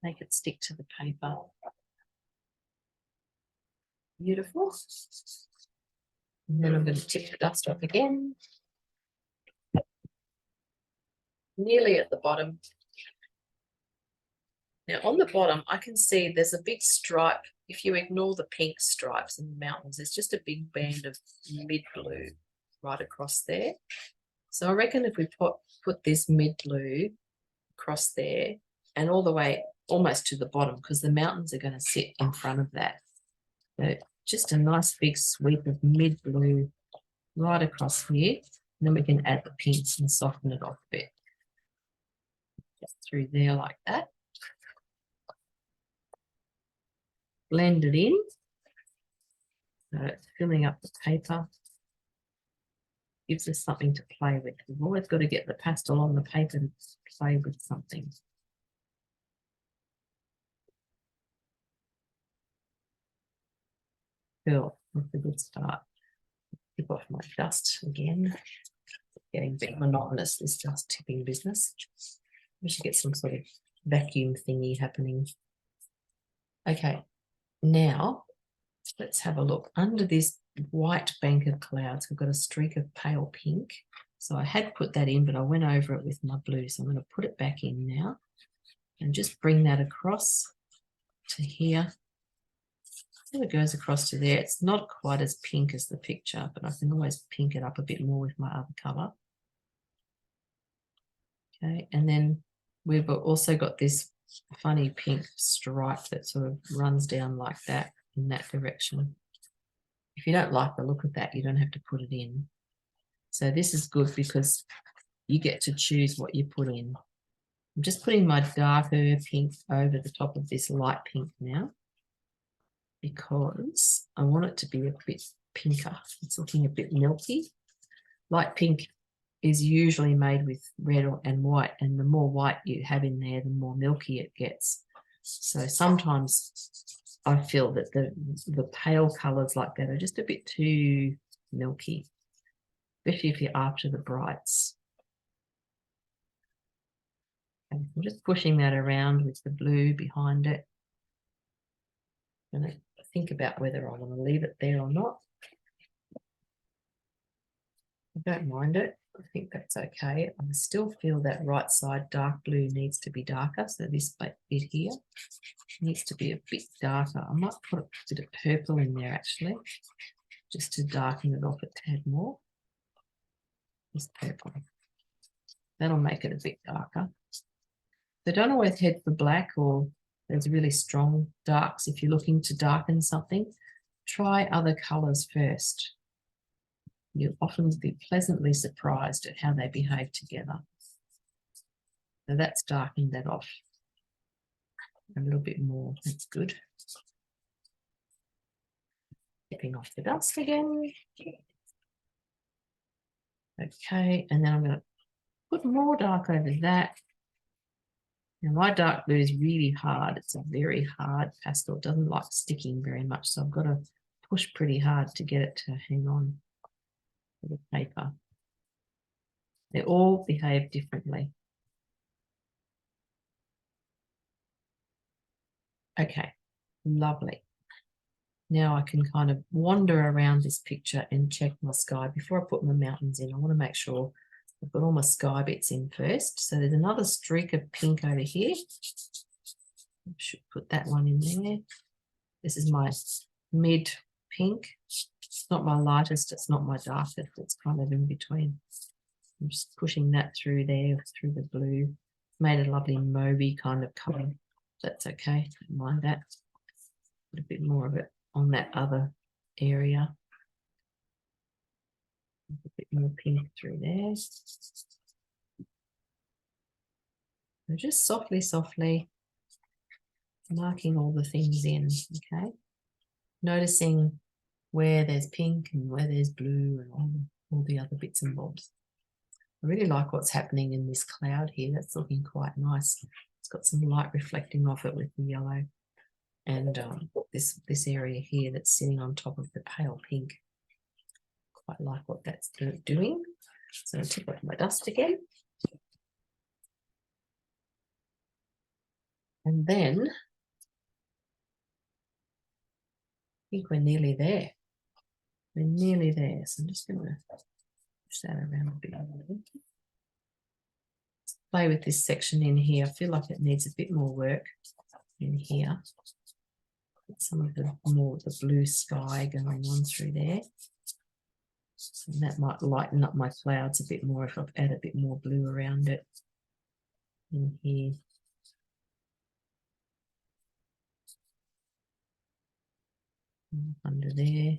Make it stick to the paper. Beautiful. And then I'm going to tip the dust off again. Nearly at the bottom. Now on the bottom, I can see there's a big stripe. If you ignore the pink stripes in the mountains, there's just a big band of mid blue right across there. So I reckon if we put this mid blue across there and all the way almost to the bottom, because the mountains are going to sit in front of that. So just a nice big sweep of mid blue right across here. And then we can add the pinks and soften it off a bit. Just through there like that. Blend it in. So it's filling up the paper. Gives us something to play with. We've always got to get the pastel on the paper to play with something. Cool, that's a good start. Tip off my dust again. Getting a bit monotonous, this dust tipping business. We should get some sort of vacuum thingy happening. Okay, now let's have a look. Under this white bank of clouds, we've got a streak of pale pink. So I had put that in, but I went over it with my blue. So I'm going to put it back in now and just bring that across to here. So it goes across to there. It's not quite as pink as the picture, but I can always pink it up a bit more with my other colour. Okay, and then we've also got this funny pink stripe that sort of runs down like that in that direction. If you don't like the look of that, you don't have to put it in. So this is good because you get to choose what you put in. I'm just putting my darker pink over the top of this light pink now because I want it to be a bit pinker. It's looking a bit milky. Light pink is usually made with red and white, and the more white you have in there, the more milky it gets. So sometimes I feel that the pale colours like that are just a bit too milky, especially if you're after the brights. And I'm just pushing that around with the blue behind it. I'm going to think about whether I want to leave it there or not. I don't mind it. I think that's okay. I still feel that right side dark blue needs to be darker. So this bit here needs to be a bit darker. I might put a bit of purple in there actually, just to darken it off a tad more. This purple. That'll make it a bit darker. So don't always head for black or there's really strong darks. If you're looking to darken something, try other colours first. You'll often be pleasantly surprised at how they behave together. So that's darkened that off a little bit more. That's good. Tipping off the dust again. Okay, and then I'm going to put more dark over that. Now my dark blue is really hard. It's a very hard pastel. It doesn't like sticking very much, so I've got to push pretty hard to get it to hang on to the paper. They all behave differently. Okay, lovely. Now I can kind of wander around this picture and check my sky. Before I put my mountains in, I want to make sure I've got all my sky bits in first. So there's another streak of pink over here. I should put that one in there. This is my mid pink. It's not my lightest, it's not my darkest, it's kind of in between. I'm just pushing that through there, through the blue. Made a lovely mauvey kind of colour. That's okay, don't mind that. Put a bit more of it on that other area. A bit more pink through there. So just softly, softly marking all the things in, okay? Noticing where there's pink and where there's blue and all the other bits and bobs. I really like what's happening in this cloud here. That's looking quite nice. It's got some light reflecting off it with the yellow. And this area here that's sitting on top of the pale pink. Quite like what that's doing. So I'll tip off my dust again. And then I think we're nearly there. We're nearly there. So I'm just going to push that around a bit. Play with this section in here. I feel like it needs a bit more work in here. Some of the more the blue sky going on through there. And that might lighten up my clouds a bit more if I've added a bit more blue around it in here. Under there.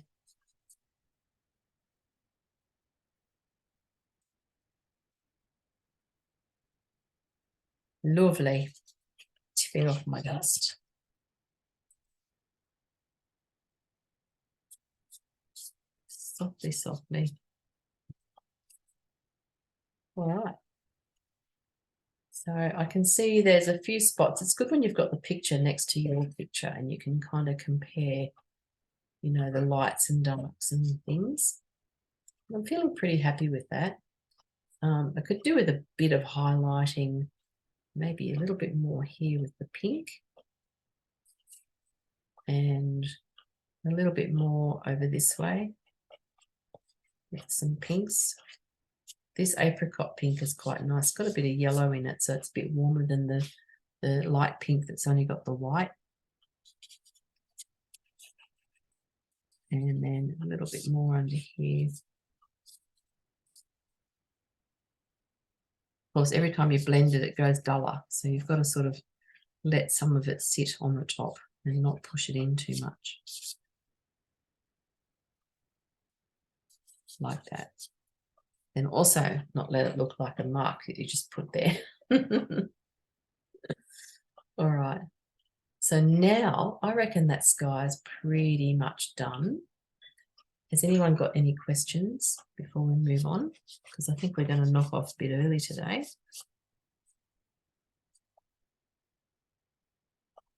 Lovely. Tipping off my dust. Softly, softly. All right. So I can see there's a few spots. It's good when you've got the picture next to your picture and you can kind of compare, you know, the lights and darks and things. I'm feeling pretty happy with that. I could do with a bit of highlighting, maybe a little bit more here with the pink and a little bit more over this way with some pinks. This apricot pink is quite nice. It's got a bit of yellow in it, so it's a bit warmer than the light pink that's only got the white. And then a little bit more under here. Of course, every time you blend it, it goes duller. So you've got to sort of let some of it sit on the top and not push it in too much. Like that. And also not let it look like a mark that you just put there. All right. So now I reckon that sky's pretty much done. Has anyone got any questions before we move on? Because I think we're going to knock off a bit early today.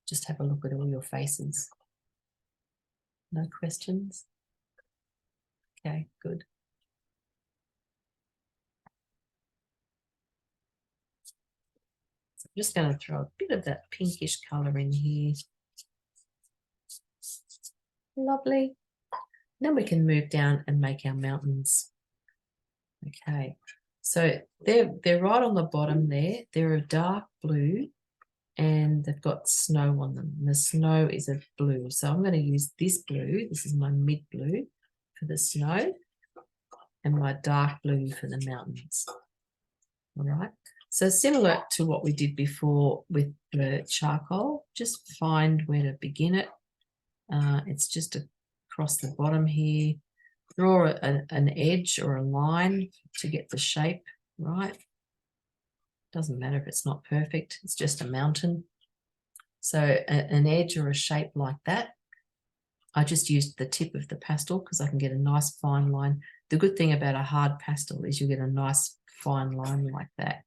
Just have a look at all your faces. No questions? Okay, good. So I'm just going to throw a bit of that pinkish colour in here. Lovely. Then we can move down and make our mountains. Okay, so they're right on the bottom there. They're a dark blue and they've got snow on them. And the snow is a blue. So I'm going to use this blue. This is my mid blue for the snow and my dark blue for the mountains. All right. So similar to what we did before with the charcoal, just find where to begin it. It's just across the bottom here. Draw an edge or a line to get the shape right. Doesn't matter if it's not perfect. It's just a mountain. So an edge or a shape like that. I just used the tip of the pastel because I can get a nice fine line. The good thing about a hard pastel is you get a nice fine line like that.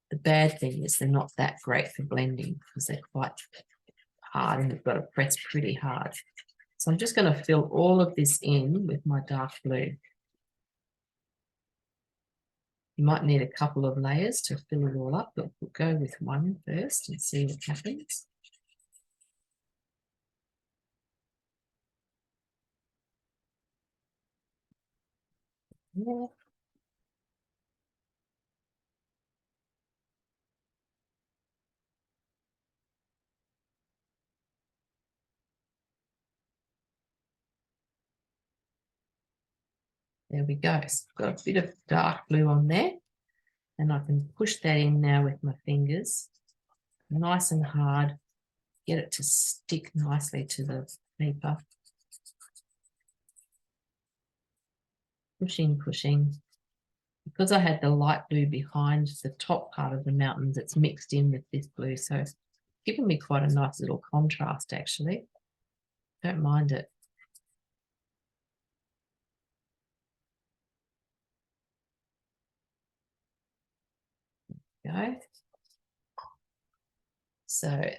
The bad thing is they're not that great for blending because they're quite hard and you've got to press pretty hard. So I'm just going to fill all of this in with my dark blue. You might need a couple of layers to fill it all up, but we'll go with one first and see what happens. Yeah. There we go. So I've got a bit of dark blue on there and I can push that in now with my fingers. Nice and hard. Get it to stick nicely to the paper. Pushing, pushing. Because I had the light blue behind the top part of the mountains, it's mixed in with this blue. So it's given me quite a nice little contrast, actually. Don't mind it. Go. So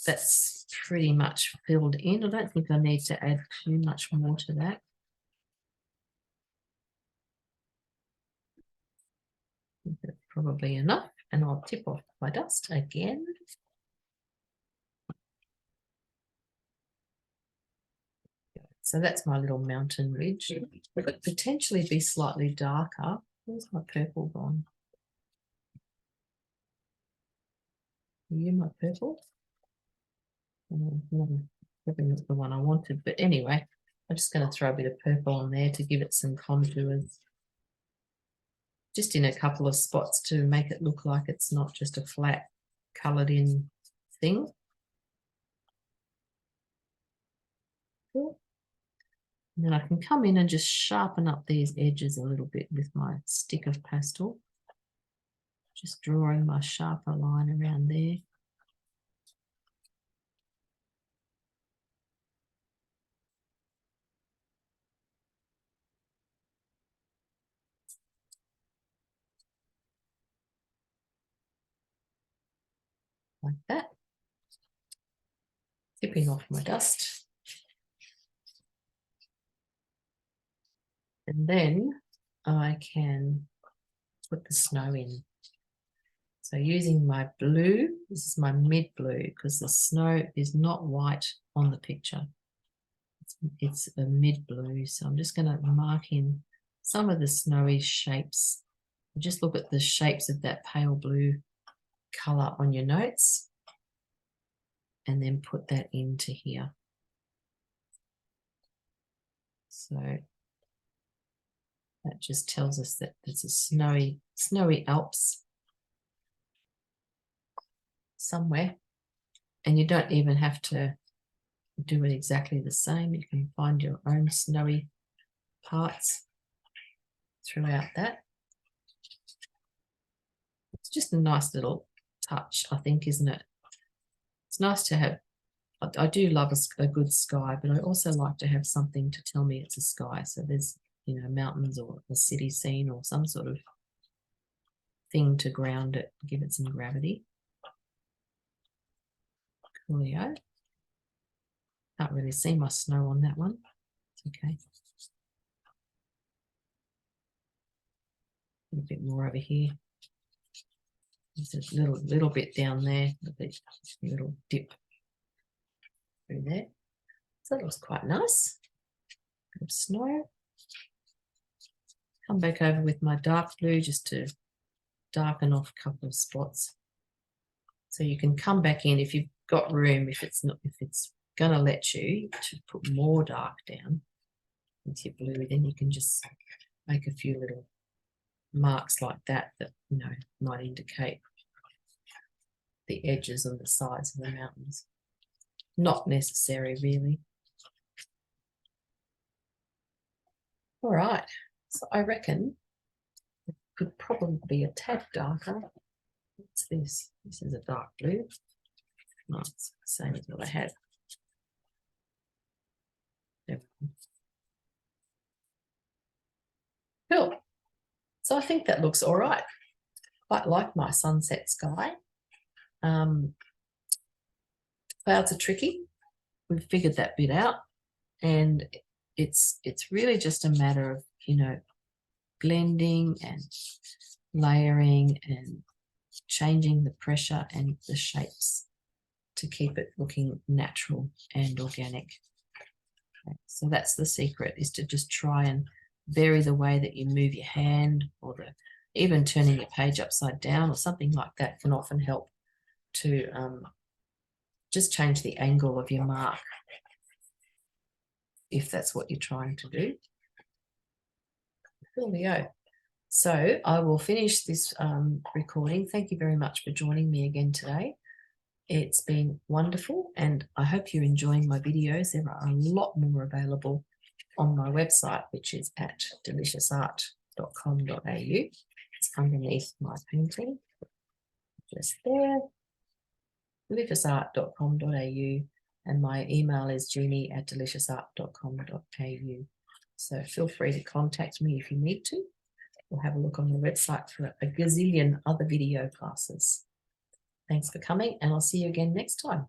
that's pretty much filled in. I don't think I need to add too much more to that. I think that's probably enough. And I'll tip off my dust again. So that's my little mountain ridge. It could potentially be slightly darker. Where's my purple gone? Are you my purple? Probably not the one I wanted, but anyway, I'm just going to throw a bit of purple on there to give it some contours. Just in a couple of spots to make it look like it's not just a flat coloured in thing. Cool. And then I can come in and just sharpen up these edges a little bit with my stick of pastel. Just drawing my sharper line around there. Like that. Tipping off my dust. And then I can put the snow in. So using my blue, this is my mid blue because the snow is not white on the picture. It's a mid blue. So I'm just going to mark in some of the snowy shapes. Just look at the shapes of that pale blue color on your notes and then put that into here. So that just tells us that there's a snowy Alps somewhere. And you don't even have to do it exactly the same. You can find your own snowy parts throughout that. It's just a nice little touch, I think, isn't it? It's nice to have, I do love a good sky, but I also like to have something to tell me it's a sky. So there's, you know, mountains or a city scene or some sort of thing to ground it, give it some gravity. Coolio. Can't really see my snow on that one. It's okay. A bit more over here. There's a little bit down there, a little dip through there. So that looks quite nice. Bit of snow. Come back over with my dark blue just to darken off a couple of spots. So you can come back in if you've got room, if it's going to let you to put more dark down with your blue, then you can just make a few little marks like that, you know, might indicate the edges and the sides of the mountains. Not necessary, really. All right, so I reckon it could probably be a tad darker. What's this? This is a dark blue. No, it's the same as what I had. Cool. So I think that looks all right. Quite like my sunset sky. Clouds are tricky. We've figured that bit out, and it's really just a matter of, you know, blending and layering and changing the pressure and the shapes to keep it looking natural and organic. Okay, so that's the secret, is to just try and vary the way that you move your hand, or even turning your page upside down or something like that can often help to just change the angle of your mark, if that's what you're trying to do. There we go. So I will finish this recording. Thank you very much for joining me again today. It's been wonderful, and I hope you're enjoying my videos. There are a lot more available on my website, which is at deliciousart.com.au. It's underneath my painting, just there, deliciousart.com.au, and my email is jeannie@deliciousart.com.au. So feel free to contact me if you need to, or have a look on the website for a gazillion other video classes. Thanks for coming, and I'll see you again next time.